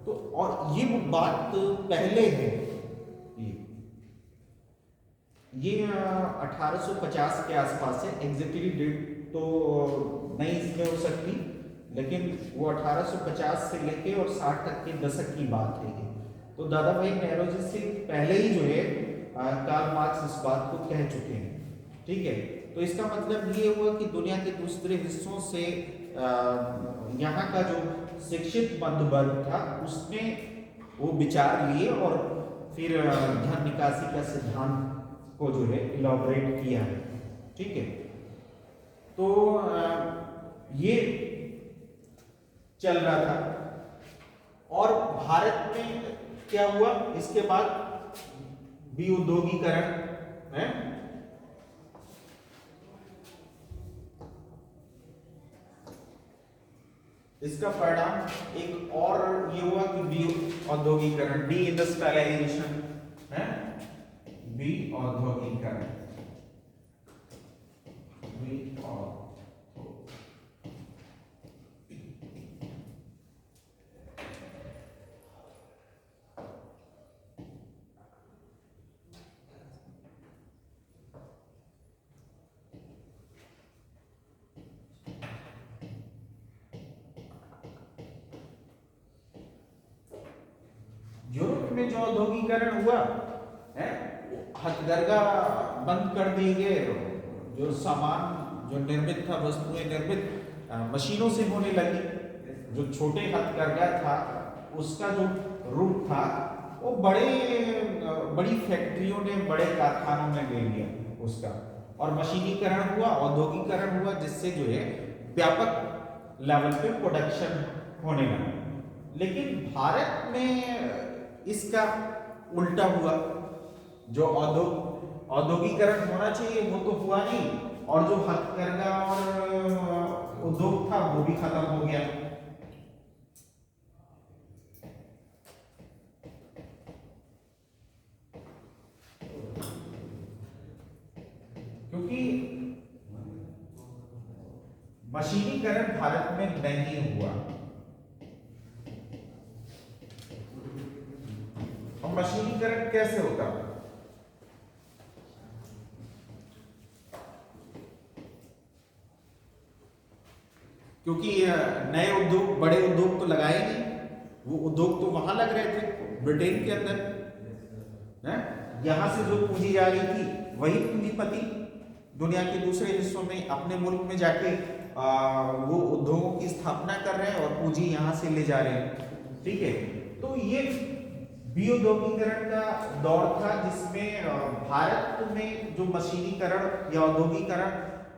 तो और ये वो बात पहले है, ये 1850 के आसपास है। एग्जैक्टली डेट तो नहीं इसमें हो सकती, लेकिन वो 1850 से लेके और 60 तक के दशक की बात है ये। तो दादा भाई नौरोजी से पहले ही जो है कार्ल मार्क्स इस बात को कह चुके हैं। ठीक है, तो इसका मतलब ये हुआ कि दुनिया के दूसरे हिस्सों से यहाँ का जो शिक्षित मध्यवर्ग था उसने वो विचार लिए और फिर धन निकासी का सिद्धांत को जो है इलॉबरेट किया है। ठीक है, तो ये चल रहा था। और भारत में क्या हुआ इसके बाद? विउद्योगीकरण है। इसका परिणाम एक और ये हुआ कि विउद्योगीकरण, डी इंडस्ट्रियलाइजेशन है, विउद्योगीकरण, यूरोप में जो औद्योगिकरण हुआ है, हथकरघा बंद कर दिए गए, जो सामान जो निर्मित था, वस्तुएं निर्मित मशीनों से होने लगी। जो छोटे हथकरघा था उसका जो रूप था वो बड़ी फैक्ट्रियों ने, बड़े कारखानों में ले लिया उसका, और मशीनीकरण हुआ, औद्योगिकरण हुआ, जिससे जो है व्यापक लेवल पे प्रोडक्शन होने लगा। लेकिन भारत में इसका उल्टा हुआ। जो औद्योगिकरण होना चाहिए वो तो हुआ नहीं, और जो हथकरघा और उद्योग था वो भी खत्म हो गया। क्योंकि मशीनीकरण भारत में नहीं हुआ। और मशीनीकरण कैसे होता? क्योंकि नए उद्योग, बड़े उद्योग तो लगाए नहीं, वो उद्योग तो वहां लग रहे थे ब्रिटेन के अंदर है। यहां से जो पूंजी जा रही थी वही पूंजीपति दुनिया के दूसरे हिस्सों में, अपने मुल्क में जाके वो उद्योगों की स्थापना कर रहे हैं और पूंजी यहां से ले जा रहे हैं। ठीक है, तो ये विउद्योगीकरण का दौर था जिसमें भारत में जो मशीनीकरण या औद्योगिकरण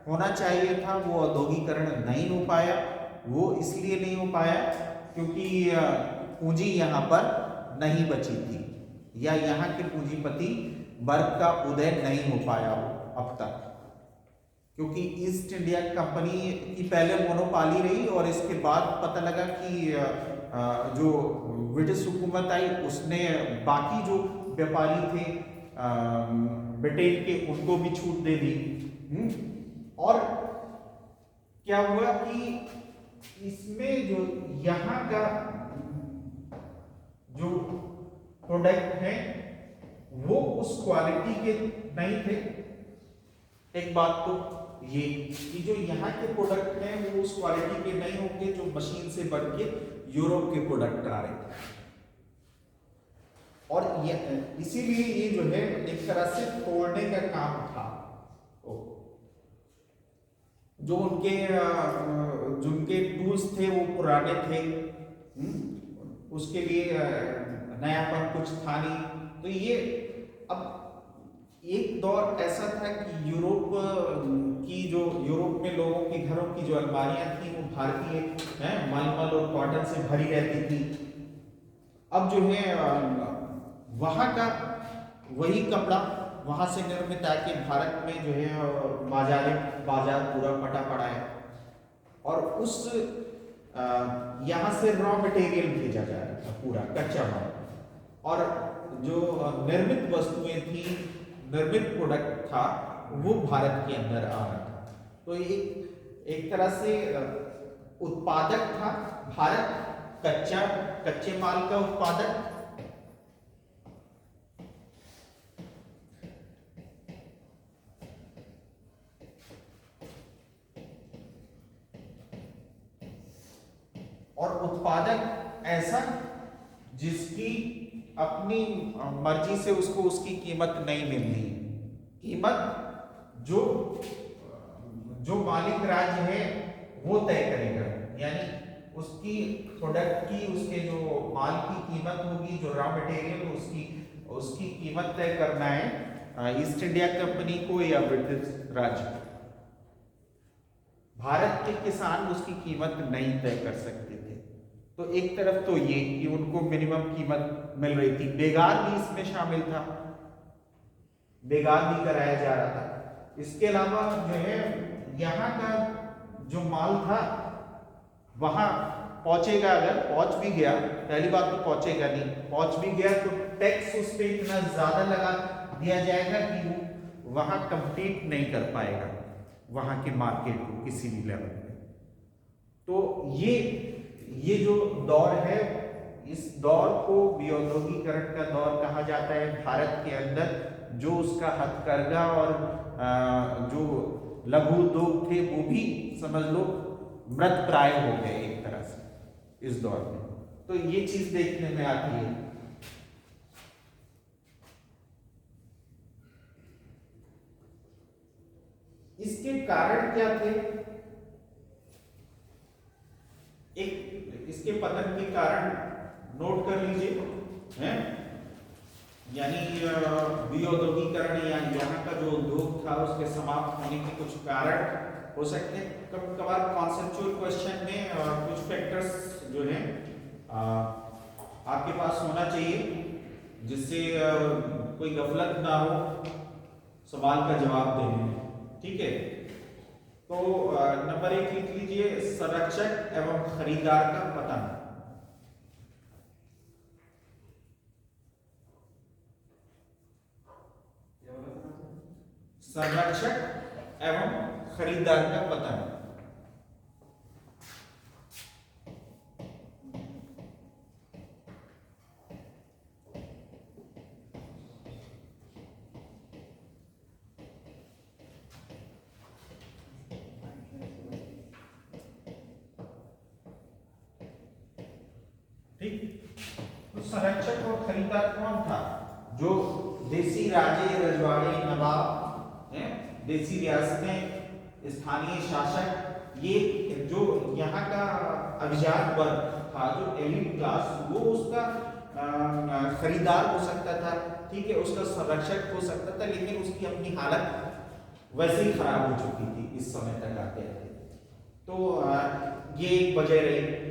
होना चाहिए था वो औद्योगिकरण नहीं हो पाया। वो इसलिए नहीं हो पाया क्योंकि पूंजी यहाँ पर नहीं बची थी, या यहाँ के पूंजीपति वर्ग का उदय नहीं हो पाया अब तक, क्योंकि ईस्ट इंडिया कंपनी की पहले मोनोपाली रही और इसके बाद पता लगा कि जो ब्रिटिश हुकूमत आई उसने बाकी जो व्यापारी थे ब्रिटेन के उनको भी छूट दे दी। और क्या हुआ कि इसमें जो यहाँ का जो प्रोडक्ट है वो उस क्वालिटी के नहीं थे। एक बात तो ये कि जो यहाँ के प्रोडक्ट हैं वो उस क्वालिटी के नहीं होंगे जो मशीन से बन के यूरोप के प्रोडक्ट आ रहे थे। और इसीलिए ये जो है एक तरह से तोड़ने का काम था। जो उनके टूल्स थे वो पुराने थे, उसके लिए नयापन कुछ था नहीं। तो ये अब एक दौर ऐसा था कि यूरोप में लोगों के घरों की जो अलमारियां थी वो भारतीय मलमल और कॉटन से भरी रहती थी। अब जो है वहाँ का वही कपड़ा वहाँ से निर्मित आके भारत में जो है बाजार पूरा फटा पड़ा है और उस यहाँ से रॉ मटेरियल भेजा जा रहा था, पूरा कच्चा माल, और जो निर्मित वस्तुएं थी, निर्मित प्रोडक्ट था वो भारत के अंदर आ रहा था। तो एक तरह से उत्पादक था भारत, कच्चे माल का उत्पादक। और उत्पादक ऐसा जिसकी अपनी मर्जी से उसको उसकी कीमत नहीं मिलनी। कीमत जो मालिक राज्य है वो तय करेगा, यानी उसकी प्रोडक्ट की, उसके जो माल की कीमत होगी, जो रॉ मटेरियल उसकी कीमत तय करना है ईस्ट इंडिया कंपनी को या ब्रिटिश राज्य को। भारत के किसान उसकी कीमत नहीं तय कर सकते थे। तो एक तरफ तो ये कि उनको मिनिमम कीमत मिल रही थी, बेगार भी इसमें शामिल था, बेगार भी कराया जा रहा था। इसके अलावा जो है यहाँ का जो माल था वहां पहुंचेगा, अगर पहुंच भी गया, पहली बात तो पहुंचेगा नहीं, पहुंच भी गया तो टैक्स उस पर इतना ज्यादा लगा दिया जाएगा कि वो वहां कंपीट नहीं कर पाएगा वहां के मार्केट को किसी भी लेवल पे। तो ये जो दौर है, इस दौर को विऔद्योगीकरण का दौर कहा जाता है। भारत के अंदर जो उसका हथकरघा और जो लघु उद्योग थे वो भी समझ लो मृत प्राय हो गए एक तरह से इस दौर में। तो ये चीज देखने में आती है। इसके कारण क्या थे? एक इसके पतन के कारण नोट कर लीजिए, हैं? यानी विऔद्योगीकरण या यहाँ का जो उद्योग था उसके समाप्त होने के कुछ कारण हो सकते हैं। कभी कभार कॉन्सेप्चुअल क्वेश्चन में कुछ फैक्टर्स जो हैं आपके पास होना चाहिए जिससे कोई गफलत ना हो सवाल का जवाब देने में। ठीक है, तो नंबर 1 लिख लीजिए, संरक्षक एवं खरीदार का पतन। संरक्षक एवं खरीदार का पतन। ठीक, तो संरक्षक और खरीदार कौन था? जो देसी राजे, रजवाड़े, नवाब, देसी रियासतें, स्थानीय शासक, ये जो यहाँ का अभिजात वर्ग था, जो एलिट क्लास, वो उसका खरीदार हो सकता था। ठीक है, उसका संरक्षक हो सकता था, लेकिन उसकी अपनी हालत वैसे ही खराब हो चुकी थी इस समय तक आते आते। तो ये एक वजह रही।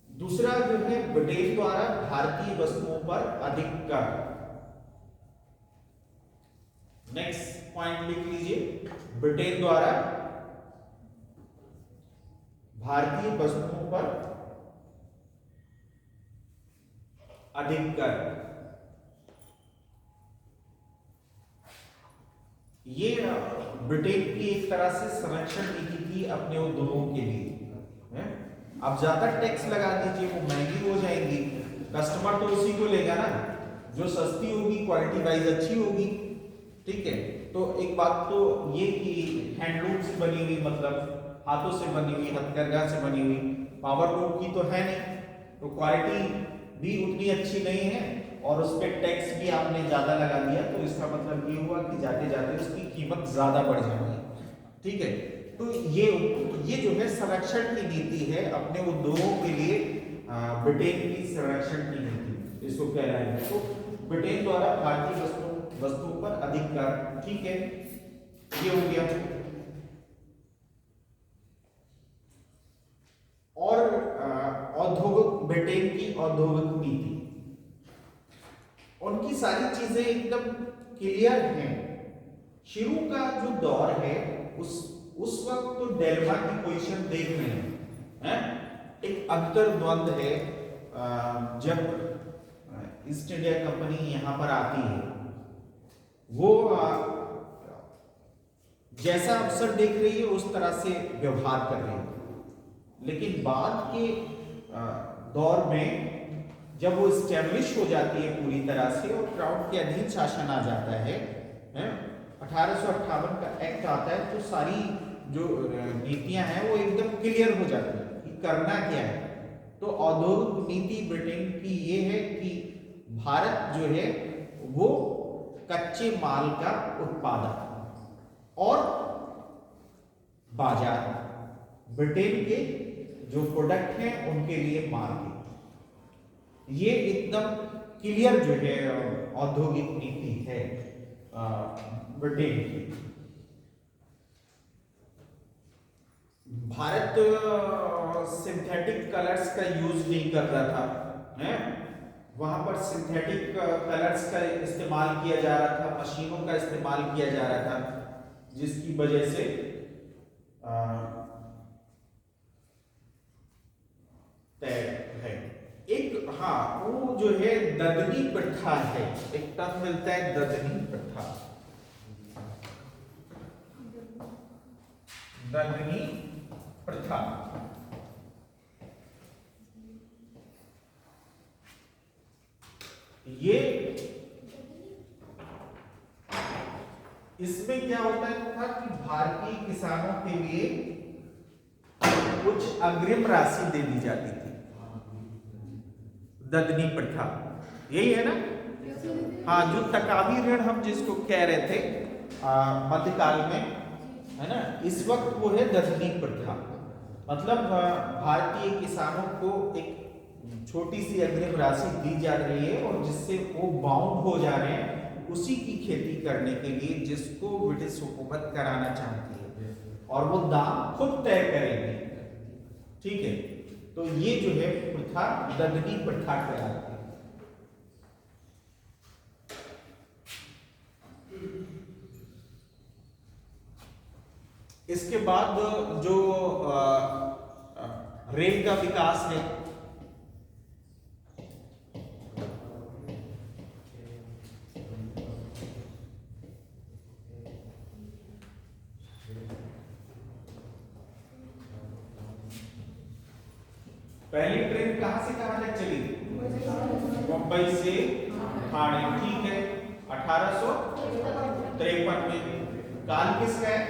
दूसरा जो है ब्रिटेन द्वारा भारतीय वस्तुओं पर अधिक कर। नेक्स्ट पॉइंट लिख लीजिए, ब्रिटेन द्वारा भारतीय वस्तुओं पर अधिक कर। ये ब्रिटेन की एक तरह से संरक्षण नीति थी अपने उद्योगों के लिए, है? अब ज्यादा टैक्स लगा दीजिए, वो महंगी हो जाएंगी, कस्टमर तो उसी को लेगा ना जो सस्ती होगी, क्वालिटी वाइज अच्छी होगी, ठीक है। तो एक बात तो ये कि हैंडलूम से बनी हुई, मतलब हाथों से बनी हुई, हथकरघा से बनी हुई, पावर लूम की तो है नहीं, तो क्वालिटी भी उतनी अच्छी नहीं है और उस पर टैक्स भी आपने ज्यादा लगा दिया, तो इसका मतलब ये हुआ कि जाते जाते उसकी कीमत ज्यादा बढ़ जाएगी, ठीक है। तो ये जो है संरक्षण की नीति है अपने उद्योगों के लिए, ब्रिटेन की संरक्षण की नीति इसको कह रहे हैं। तो ब्रिटेन द्वारा भारतीय वस्तुओं पर अधिक कर, ठीक है, ये हो गया। और औद्योगिक, ब्रिटेन की औद्योगिक नीति, उनकी सारी चीजें एकदम क्लियर हैं। शुरू का जो दौर है उस वक्त तो डेल्मा की पोजीशन देख रहे हैं, एक अंतर्द्वंद है। जब ईस्ट इंडिया कंपनी यहां पर आती है, वो जैसा अवसर देख रही है उस तरह से व्यवहार कर रही है, लेकिन बाद के दौर में जब वो स्टैब्लिश हो जाती है पूरी तरह से और क्राउन के अधीन शासन आ जाता है, 1858 का एक्ट आता है, तो सारी जो नीतियां हैं वो एकदम क्लियर हो जाती है कि करना क्या है। तो औद्योगिक नीति ब्रिटेन की ये है कि भारत जो है वो कच्चे माल का उत्पादन और बाजार, ब्रिटेन के जो प्रोडक्ट हैं उनके लिए मार्केट, ये एकदम क्लियर जो है औद्योगिक नीति है ब्रिटेन की। भारत सिंथेटिक कलर्स का यूज नहीं कर रहा था, है? वहां पर सिंथेटिक कलर्स का इस्तेमाल किया जा रहा था, मशीनों का इस्तेमाल किया जा रहा था, जिसकी वजह से है एक, हाँ, वो जो है ददनी प्रथा है, एक टर्म मिलता है ददनी प्रथा, ददनी प्रथा। ये इसमें क्या होता था कि भारतीय किसानों के लिए कुछ अग्रिम राशि दे दी जाती थी, ददनी प्रथा, यही है ना? हाँ, जो तकावी ऋण हम जिसको कह रहे थे मध्यकाल में, है ना, इस वक्त वो है ददनी प्रथा। मतलब भारतीय किसानों को एक छोटी सी अग्रिम राशि दी जा रही है और जिससे वो बाउंड हो जा रहे हैं उसी की खेती करने के लिए जिसको ब्रिटिश हुकूमत कराना चाहती है, और वो दाम खुद तय करेंगे, ठीक है। तो ये जो है प्रथा ददनी प्रथा कहलाती है। इसके बाद जो रेल का विकास है, पहली ट्रेन कहां से कहां तक चली? मुंबई से ठाणे, ठीक है, 1853 में। काल किसका है?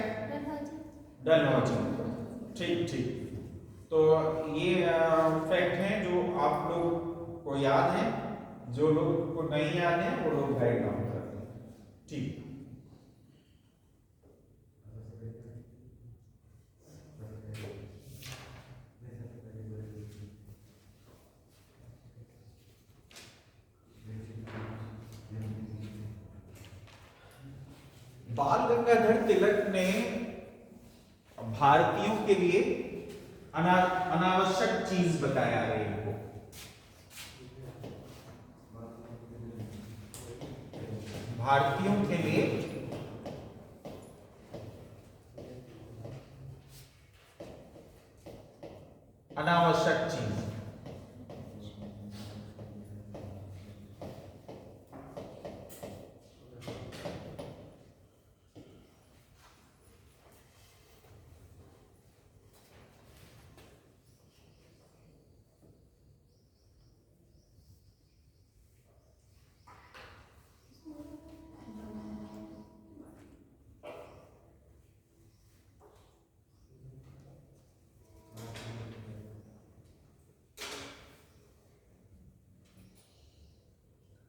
डलहौजी, ठीक ठीक। तो ये फैक्ट हैं जो आप लोग को याद है, जो लोग को नहीं याद है वो लोग राइट डाउन करते हैं, ठीक। बाल गंगाधर तिलक ने भारतीयों के लिए अनावश्यक चीज बताया रेल को। भारतीयों के लिए अनावश्यक चीज।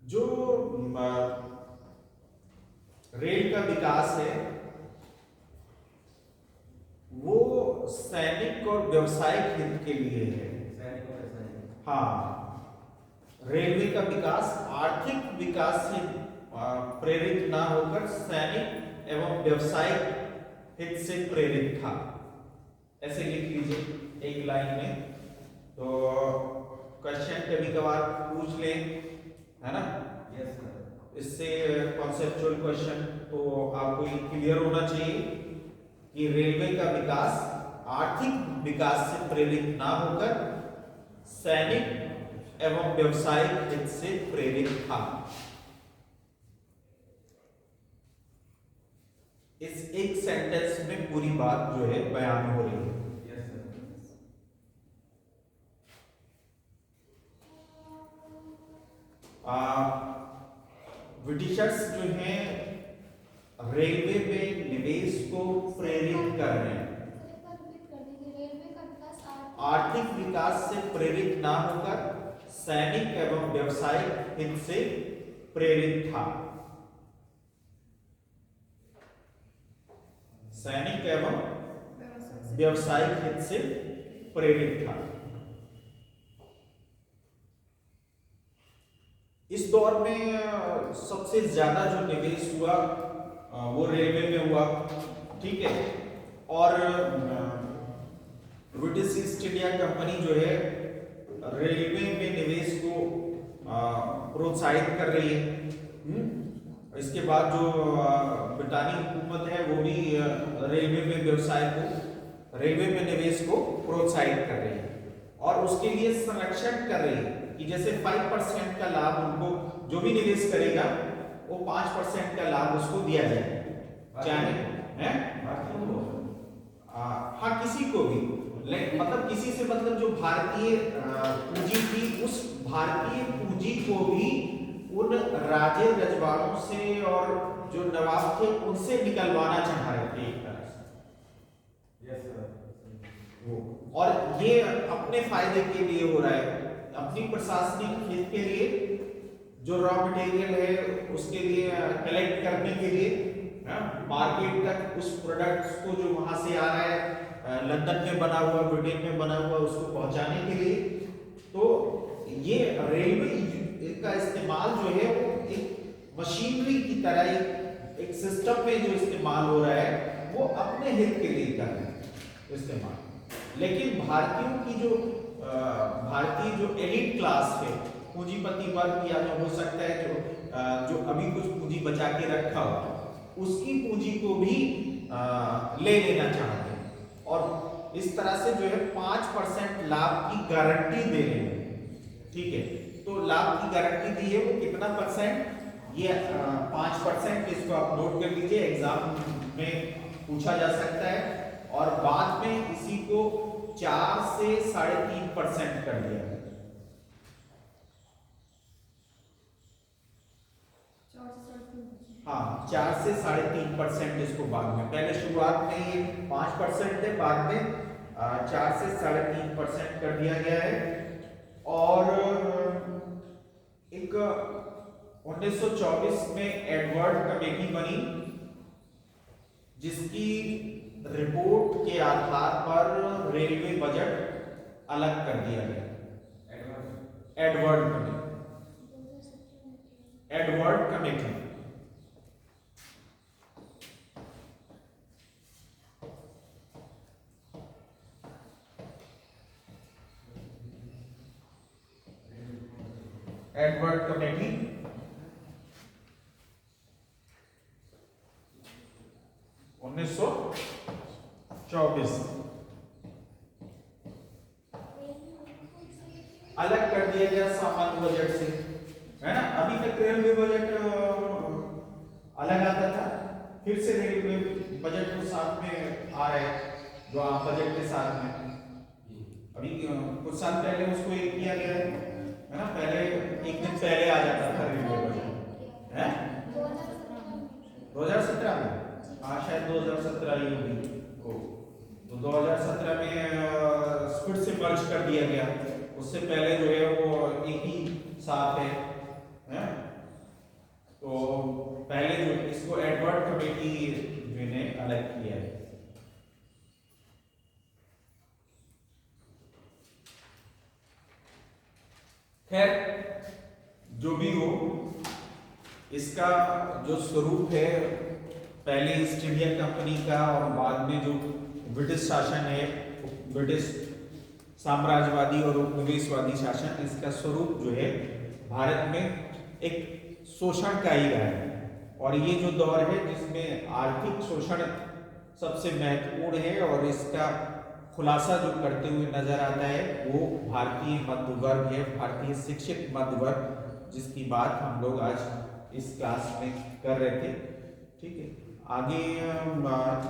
जो रेल का विकास है वो सैनिक और व्यावसायिक हित के लिए है। हाँ, रेलवे का विकास आर्थिक विकास से प्रेरित ना होकर सैनिक एवं व्यावसायिक हित से प्रेरित था। ऐसे लिख लीजिए एक लाइन में। तो क्वेश्चन कभी कभार पूछ ले, है ना? Yes sir. इससे कॉन्सेप्चुअल क्वेश्चन तो आपको क्लियर होना चाहिए कि रेलवे का विकास आर्थिक विकास से प्रेरित ना होकर सैनिक एवं व्यावसायिक हित से प्रेरित था। इस एक सेंटेंस में पूरी बात जो है बयान हो रही है। Yes sir. ब्रिटिशर्स जो हैं रेलवे में निवेश को प्रेरित कर रहे हैं। आर्थिक विकास से प्रेरित ना होकर सैनिक एवं व्यावसायिक हित से प्रेरित था। सैनिक एवं व्यावसायिक हित से प्रेरित था। इस दौर में सबसे ज्यादा जो निवेश हुआ वो रेलवे में हुआ, ठीक है। और ब्रिटिश ईस्ट इंडिया कंपनी जो है रेलवे में निवेश को प्रोत्साहित कर रही है। इसके बाद जो ब्रिटानी हुकूमत है वो भी रेलवे में व्यवसाय को, रेलवे में निवेश को प्रोत्साहित कर रही है और उसके लिए संरक्षण कर रही है कि जैसे 5% का लाभ उनको, जो भी निवेश करेगा वो 5% का लाभ उसको दिया जाए, चाहे है हाँ किसी को भी, मतलब किसी से मतलब जो भारतीय पूंजी थी उस भारतीय पूंजी को भी उन राजे रजवाड़ों से और जो नवाब थे उनसे निकलवाना चाह रहे थे एक तरह से। Yes sir. और ये अपने फायदे के लिए हो रहा है, अपनी प्रशासनिक हित के लिए, जो रॉ मटेरियल है उसके लिए कलेक्ट करने के लिए, मार्केट तक उस प्रोडक्ट्स को जो वहां से आ रहा है लंदन में बना हुआ, ब्रिटेन में बना हुआ, उसको पहुंचाने के लिए। तो ये रेलवे का इस्तेमाल जो है वो एक मशीनरी की तरह एक सिस्टम में जो इस्तेमाल हो रहा है वो अपने हित के लिए कर रहे हैं इस्तेमाल। लेकिन भारतीय जो एलिट क्लास है, पूंजीपति वर्ग या जो हो सकता है जो अभी कुछ पूंजी बचा के रखा हो, उसकी पूंजी को भी ले लेना चाहते हैं और इस तरह से जो है 5% लाभ की गारंटी दे रहे हैं, ठीक है। तो लाभ की गारंटी दी है वो कितना परसेंट? ये 5%। इसको आप नोट कर लीजिए, एग्जाम में पूछा जा सकता है। और बाद में इसी को 4 से 3.5% कर दिया। हाँ, 4 से 3.5% इसको बाद में, पहले शुरुआत में ये 5% थे, बाद में 4 से 3.5% कर दिया गया है। और एक 1924 में एडवर्ड कमेटी बनी जिसकी रिपोर्ट के आधार पर रेलवे बजट अलग कर दिया गया। Edward committee Edward committee 1924। अलग कर दिया गया सामान्य बजट से, है ना। अभी तक रेलवे बजट अलग आता था, फिर से रेलवे बजट को साथ में आ रहे जो आम बजट के साथ में। अभी कुछ साल पहले उसको एक किया गया है ना, पहले एक दिन पहले आ जाता था रेलवे बजट, है 2017 में, हाँ शायद 2017 ही होगी को, तो 2017 में फिर से मर्ज कर दिया गया। उससे पहले जो है वो एक ही साथ है? तो पहले जो इसको एडवर्ड कमेटी जो ने अलग किया है। खैर जो भी हो, इसका जो स्वरूप है पहले ईस्ट इंडिया कंपनी का और बाद में जो ब्रिटिश शासन है, ब्रिटिश साम्राज्यवादी और उपनिवेशवादी शासन, इसका स्वरूप जो है भारत में एक शोषण का ही रहा है। और ये जो दौर है जिसमें आर्थिक शोषण सबसे महत्वपूर्ण है और इसका खुलासा जो करते हुए नजर आता है वो भारतीय मध्य वर्ग है, भारतीय शिक्षित मध्य वर्ग, जिसकी बात हम लोग आज इस क्लास में कर रहे थे। ठीक है, आगे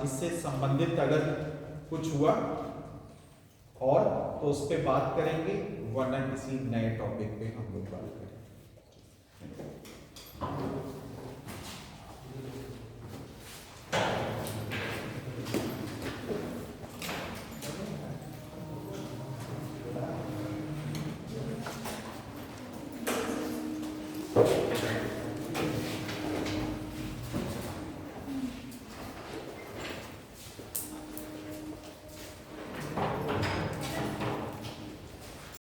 इससे संबंधित अगर कुछ हुआ और तो उस पर बात करेंगे, वरना किसी नए टॉपिक पे हम लोग बात करेंगे।